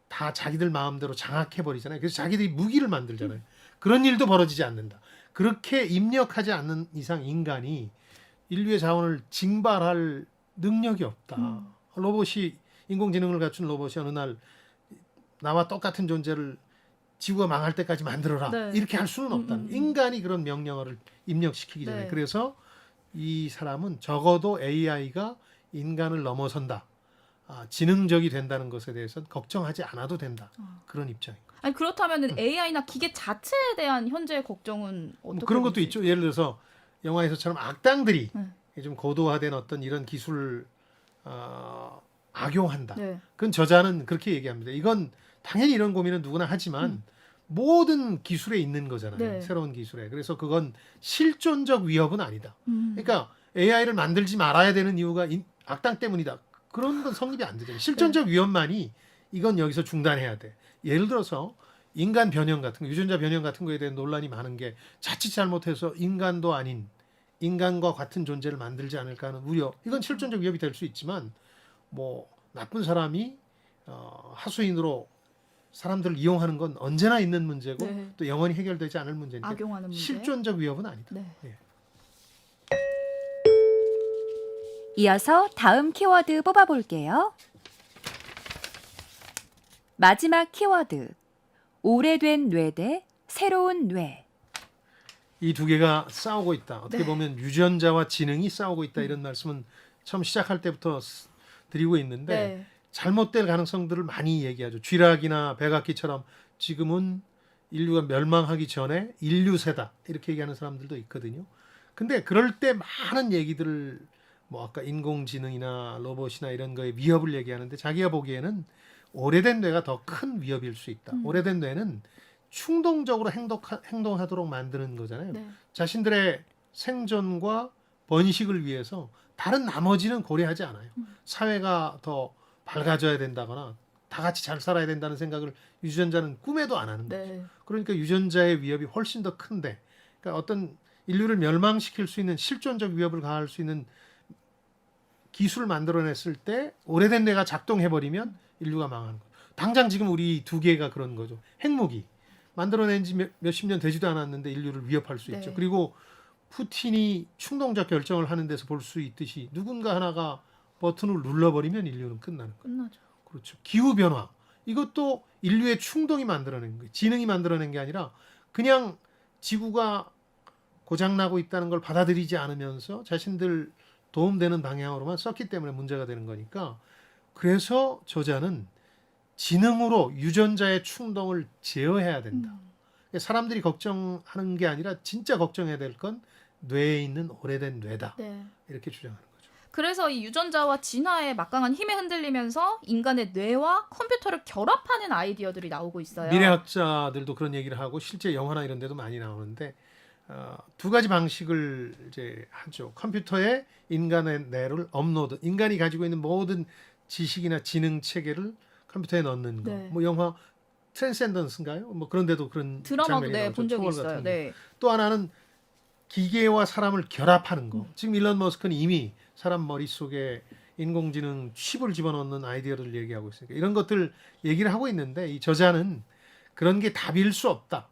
Speaker 1: 다 자기들 마음대로 장악해 버리잖아요. 그래서 자기들이 무기를 만들잖아요. 그런 일도 벌어지지 않는다. 그렇게 입력하지 않는 이상 인간이 인류의 자원을 징발할 능력이 없다. 로봇이 인공지능을 갖춘 로봇이 어느 날 나와 똑같은 존재를 지구가 망할 때까지 만들어라.
Speaker 3: 네.
Speaker 1: 이렇게 할 수는 없다. 인간이 그런 명령어를 입력시키기 전에.
Speaker 3: 네.
Speaker 1: 그래서 이 사람은 적어도 AI가 인간을 넘어선다. 지능적이 된다는 것에 대해서는 걱정하지 않아도 된다. 그런 입장인 거죠.
Speaker 3: 아니 그렇다면 AI나 기계 자체에 대한 현재 걱정은 어떻게?
Speaker 1: 그런 것도
Speaker 3: 보세요?
Speaker 1: 있죠. 예를 들어서 영화에서처럼 악당들이
Speaker 3: 네.
Speaker 1: 좀 고도화된 어떤 이런 기술을 악용한다.
Speaker 3: 네.
Speaker 1: 그건 저자는 그렇게 얘기합니다. 이건 당연히 이런 고민은 누구나 하지만 모든 기술에 있는 거잖아요.
Speaker 3: 네.
Speaker 1: 새로운 기술에. 그래서 그건 실존적 위협은 아니다.
Speaker 3: 음.
Speaker 1: 그러니까 AI를 만들지 말아야 되는 이유가 악당 때문이다. 그런 건 성립이 안 되잖아요. 실존적 위협만이 이건 여기서 중단해야 돼. 예를 들어서 인간 변형 같은 거, 유전자 변형 같은 거에 대한 논란이 많은 게 자칫 잘못해서 인간도 아닌 인간과 같은 존재를 만들지 않을까 하는 우려. 이건 실존적 위협이 될 수 있지만 뭐 나쁜 사람이 하수인으로 사람들을 이용하는 건 언제나 있는 문제고
Speaker 3: 네.
Speaker 1: 또 영원히 해결되지 않을 문제니까
Speaker 3: 악용하는 문제.
Speaker 1: 실존적 위협은 아니다.
Speaker 3: 네.
Speaker 1: 예.
Speaker 4: 이어서 다음 키워드 뽑아볼게요. 마지막 키워드. 오래된 뇌 대 새로운 뇌.
Speaker 1: 이 두 개가 싸우고 있다. 어떻게
Speaker 3: 네.
Speaker 1: 보면 유전자와 지능이 싸우고 있다. 이런 말씀은 처음 시작할 때부터 드리고 있는데
Speaker 3: 네.
Speaker 1: 잘못될 가능성들을 많이 얘기하죠. 쥐락이나 백악기처럼 지금은 인류가 멸망하기 전에 인류세다. 이렇게 얘기하는 사람들도 있거든요. 근데 그럴 때 많은 얘기들을 뭐 아까 인공지능이나 로봇이나 이런 거에 위협을 얘기하는데 자기가 보기에는 오래된 뇌가 더 큰 위협일 수 있다. 오래된 뇌는 충동적으로 행동하도록 만드는 거잖아요.
Speaker 3: 네.
Speaker 1: 자신들의 생존과 번식을 위해서 다른 나머지는 고려하지 않아요. 사회가 더 밝아져야 된다거나 다 같이 잘 살아야 된다는 생각을 유전자는 꿈에도 안 하는 거죠.
Speaker 3: 네.
Speaker 1: 그러니까 유전자의 위협이 훨씬 더 큰데 그러니까 어떤 인류를 멸망시킬 수 있는 실존적 위협을 가할 수 있는 기술을 만들어냈을 때 오래된 뇌가 작동해버리면 인류가 망하는 거죠. 당장 지금 우리 두 개가 그런 거죠. 핵무기 만들어낸 지 몇십 년 되지도 않았는데 인류를 위협할 수 있죠.
Speaker 3: 네.
Speaker 1: 그리고 푸틴이 충동적 결정을 하는 데서 볼 수 있듯이 누군가 하나가 버튼을 눌러버리면 인류는 끝나는 거예요.
Speaker 3: 끝나죠.
Speaker 1: 그렇죠. 기후변화 이것도 인류의 충동이 만들어낸 거예요. 지능이 만들어낸 게 아니라 그냥 지구가 고장나고 있다는 걸 받아들이지 않으면서 자신들 도움되는 방향으로만 썼기 때문에 문제가 되는 거니까 그래서 저자는 지능으로 유전자의 충동을 제어해야 된다. 사람들이 걱정하는 게 아니라 진짜 걱정해야 될 건 뇌에 있는 오래된 뇌다.
Speaker 3: 네.
Speaker 1: 이렇게 주장하는 거죠.
Speaker 3: 그래서 이 유전자와 진화의 막강한 힘에 흔들리면서 인간의 뇌와 컴퓨터를 결합하는 아이디어들이 나오고 있어요.
Speaker 1: 미래학자들도 그런 얘기를 하고 실제 영화나 이런 데도 많이 나오는데 두 가지 방식을 이제 하죠. 컴퓨터에 인간의 뇌를 업로드, 인간이 가지고 있는 모든 지식이나 지능 체계를 컴퓨터에 넣는 거.
Speaker 3: 네.
Speaker 1: 뭐 영화 트랜센던스인가요? 뭐 그런 데도 그런
Speaker 3: 드라마도
Speaker 1: 장면이
Speaker 3: 네,
Speaker 1: 나오죠.
Speaker 3: 본 적이
Speaker 1: 초월
Speaker 3: 있어요.
Speaker 1: 같은 거.
Speaker 3: 네.
Speaker 1: 또 하나는 기계와 사람을 결합하는 거. 지금 일론 머스크는 이미 사람 머릿속에 인공지능 칩을 집어넣는 아이디어를 얘기하고 있으니까 이런 것들 얘기를 하고 있는데 이 저자는 그런 게 답일 수 없다.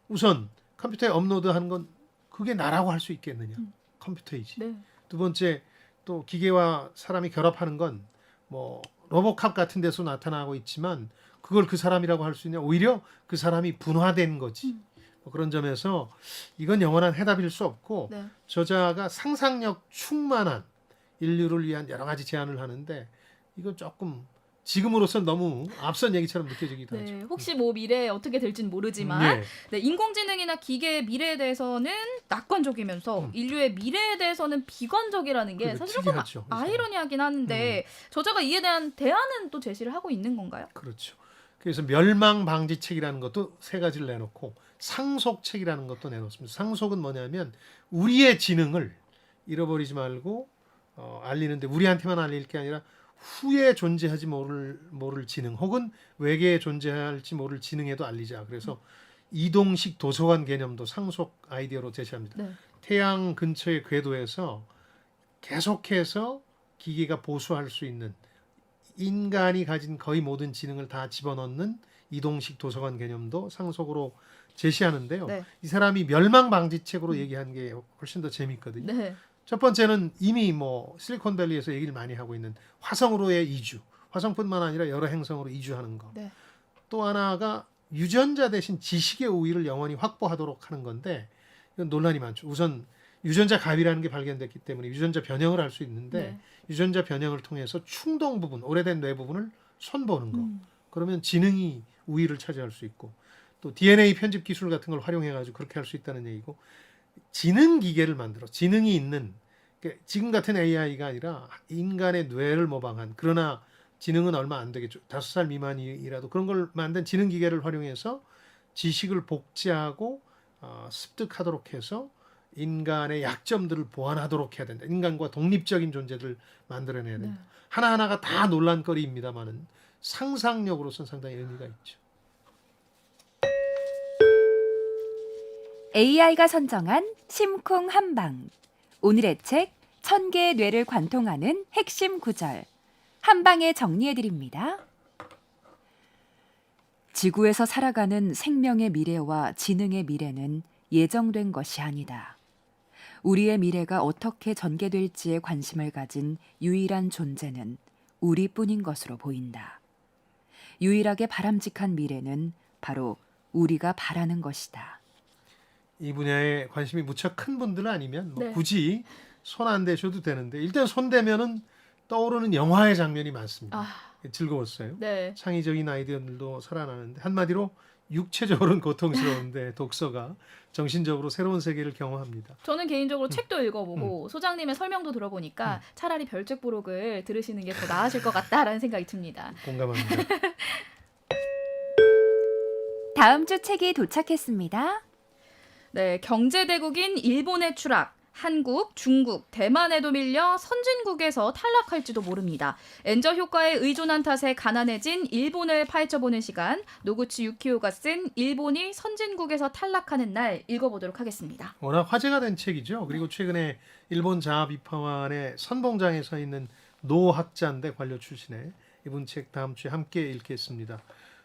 Speaker 1: 우선 컴퓨터에 업로드하는 건 그게 나라고 할 수 있겠느냐. 컴퓨터이지.
Speaker 3: 네.
Speaker 1: 두 번째 또 기계와 사람이 결합하는 건 뭐 로보캅 같은 데서 나타나고 있지만 그걸 그 사람이라고 할 수 있냐. 오히려 그 사람이 분화된 거지. 뭐 그런 점에서 이건 영원한 해답일 수 없고
Speaker 3: 네.
Speaker 1: 저자가 상상력 충만한 인류를 위한 여러 가지 제안을 하는데 이거 조금 지금으로선 너무 앞선 얘기처럼 느껴지기도 하죠.
Speaker 3: 네. 혹시 뭐 미래에 어떻게 될지는 모르지만
Speaker 1: 네.
Speaker 3: 네, 인공지능이나 기계의 미래에 대해서는 낙관적이면서 인류의 미래에 대해서는 비관적이라는 게
Speaker 1: 그래,
Speaker 3: 사실 조금
Speaker 1: 특이하죠, 이
Speaker 3: 아이러니하긴 한데 저자가 이에 대한 대안은 또 제시를 하고 있는 건가요?
Speaker 1: 그렇죠. 그래서 멸망 방지책이라는 것도 세 가지를 내놓고 상속책이라는 것도 내놓습니다. 상속은 뭐냐면 우리의 지능을 잃어버리지 말고 알리는데 우리한테만 알릴 게 아니라 후에 존재하지 모를 지능 혹은 외계에 존재할지 모를 지능에도 알리자. 그래서 이동식 도서관 개념도 상속 아이디어로 제시합니다.
Speaker 3: 네.
Speaker 1: 태양 근처의 궤도에서 계속해서 기계가 보수할 수 있는 인간이 가진 거의 모든 지능을 다 집어넣는 이동식 도서관 개념도 상속으로 제시하는데요.
Speaker 3: 네.
Speaker 1: 이 사람이 멸망 방지책으로 얘기한 게 훨씬 더 재밌거든요.
Speaker 3: 네.
Speaker 1: 첫 번째는 이미 뭐 실리콘밸리에서 얘기를 많이 하고 있는 화성으로의 이주. 화성뿐만 아니라 여러 행성으로 이주하는 거.
Speaker 3: 네.
Speaker 1: 또 하나가 유전자 대신 지식의 우위를 영원히 확보하도록 하는 건데 이건 논란이 많죠. 우선 유전자 갑이라는 게 발견됐기 때문에 유전자 변형을 할 수 있는데
Speaker 3: 네.
Speaker 1: 유전자 변형을 통해서 충동 부분, 오래된 뇌 부분을 손보는 거. 그러면 지능이 우위를 차지할 수 있고 또 DNA 편집 기술 같은 걸 활용해가지고 그렇게 할 수 있다는 얘기고 지능 기계를 만들어 지능이 있는 그러니까 지금 같은 AI가 아니라 인간의 뇌를 모방한 그러나 지능은 얼마 안 되겠죠. 5살 미만이라도 그런 걸 만든 지능 기계를 활용해서 지식을 복제하고 습득하도록 해서 인간의 약점들을 보완하도록 해야 된다. 인간과 독립적인 존재들을 만들어내야 된다.
Speaker 3: 네.
Speaker 1: 하나하나가 다 논란거리입니다만은 상상력으로서는 상당히 의미가 있죠.
Speaker 4: AI가 선정한 심쿵 한방. 오늘의 책 1000개의 뇌를 관통하는 핵심 구절. 한 방에 정리해드립니다. 지구에서 살아가는 생명의 미래와 지능의 미래는 예정된 것이 아니다. 우리의 미래가 어떻게 전개될지에 관심을 가진 유일한 존재는 우리뿐인 것으로 보인다. 유일하게 바람직한 미래는 바로 우리가 바라는 것이다.
Speaker 1: 이 분야에 관심이 무척 큰 분들은 아니면 뭐
Speaker 3: 네.
Speaker 1: 굳이 손 안 대셔도 되는데 일단 손 대면은 떠오르는 영화의 장면이 많습니다.
Speaker 3: 아,
Speaker 1: 즐거웠어요.
Speaker 3: 네.
Speaker 1: 창의적인 아이디어들도 살아나는데 한마디로 육체적으로는 고통스러운데 독서가 정신적으로 새로운 세계를 경험합니다.
Speaker 3: 저는 개인적으로 책도 읽어보고 소장님의 설명도 들어보니까 차라리 별책부록을 들으시는 게 더 나으실 것 같다라는 생각이 듭니다.
Speaker 1: 공감합니다.
Speaker 4: 다음 주 책이 도착했습니다.
Speaker 3: 네, 경제대국인 일본의 추락, 한국, 중국, 대만에도 밀려 선진국에서 탈락할지도 모릅니다. 엔저 효과에 의존한 탓에 가난해진 일본을 파헤쳐보는 시간, 노구치 유키오가 쓴 일본이 선진국에서 탈락하는 날 읽어보도록 하겠습니다.
Speaker 1: 워낙 화제가 된 책이죠. 그리고 최근에 일본 자아비판의 선봉장에 서 있는 노 학자인데 관료 출신의 이분 책 다음 주에 함께 읽겠습니다.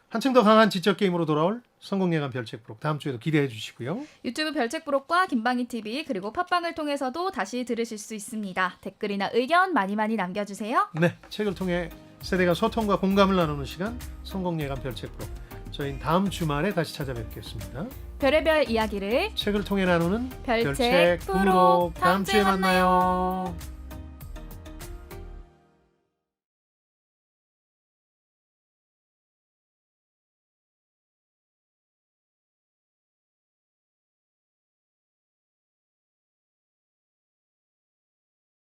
Speaker 1: 한층 더 강한 지적 게임으로 돌아올 성공예감 별책부록 다음 주에도 기대해 주시고요.
Speaker 3: 유튜브 별책부록과 김방희 TV 그리고 팟빵을 통해서도 다시 들으실 수 있습니다. 댓글이나 의견 많이 남겨주세요.
Speaker 1: 네, 책을 통해 세대가 소통과 공감을 나누는 시간 성공예감 별책부록 저희는 다음 주말에 다시 찾아뵙겠습니다.
Speaker 3: 별의별 이야기를
Speaker 1: 책을 통해 나누는
Speaker 3: 별책부록
Speaker 1: 다음 주에 만나요.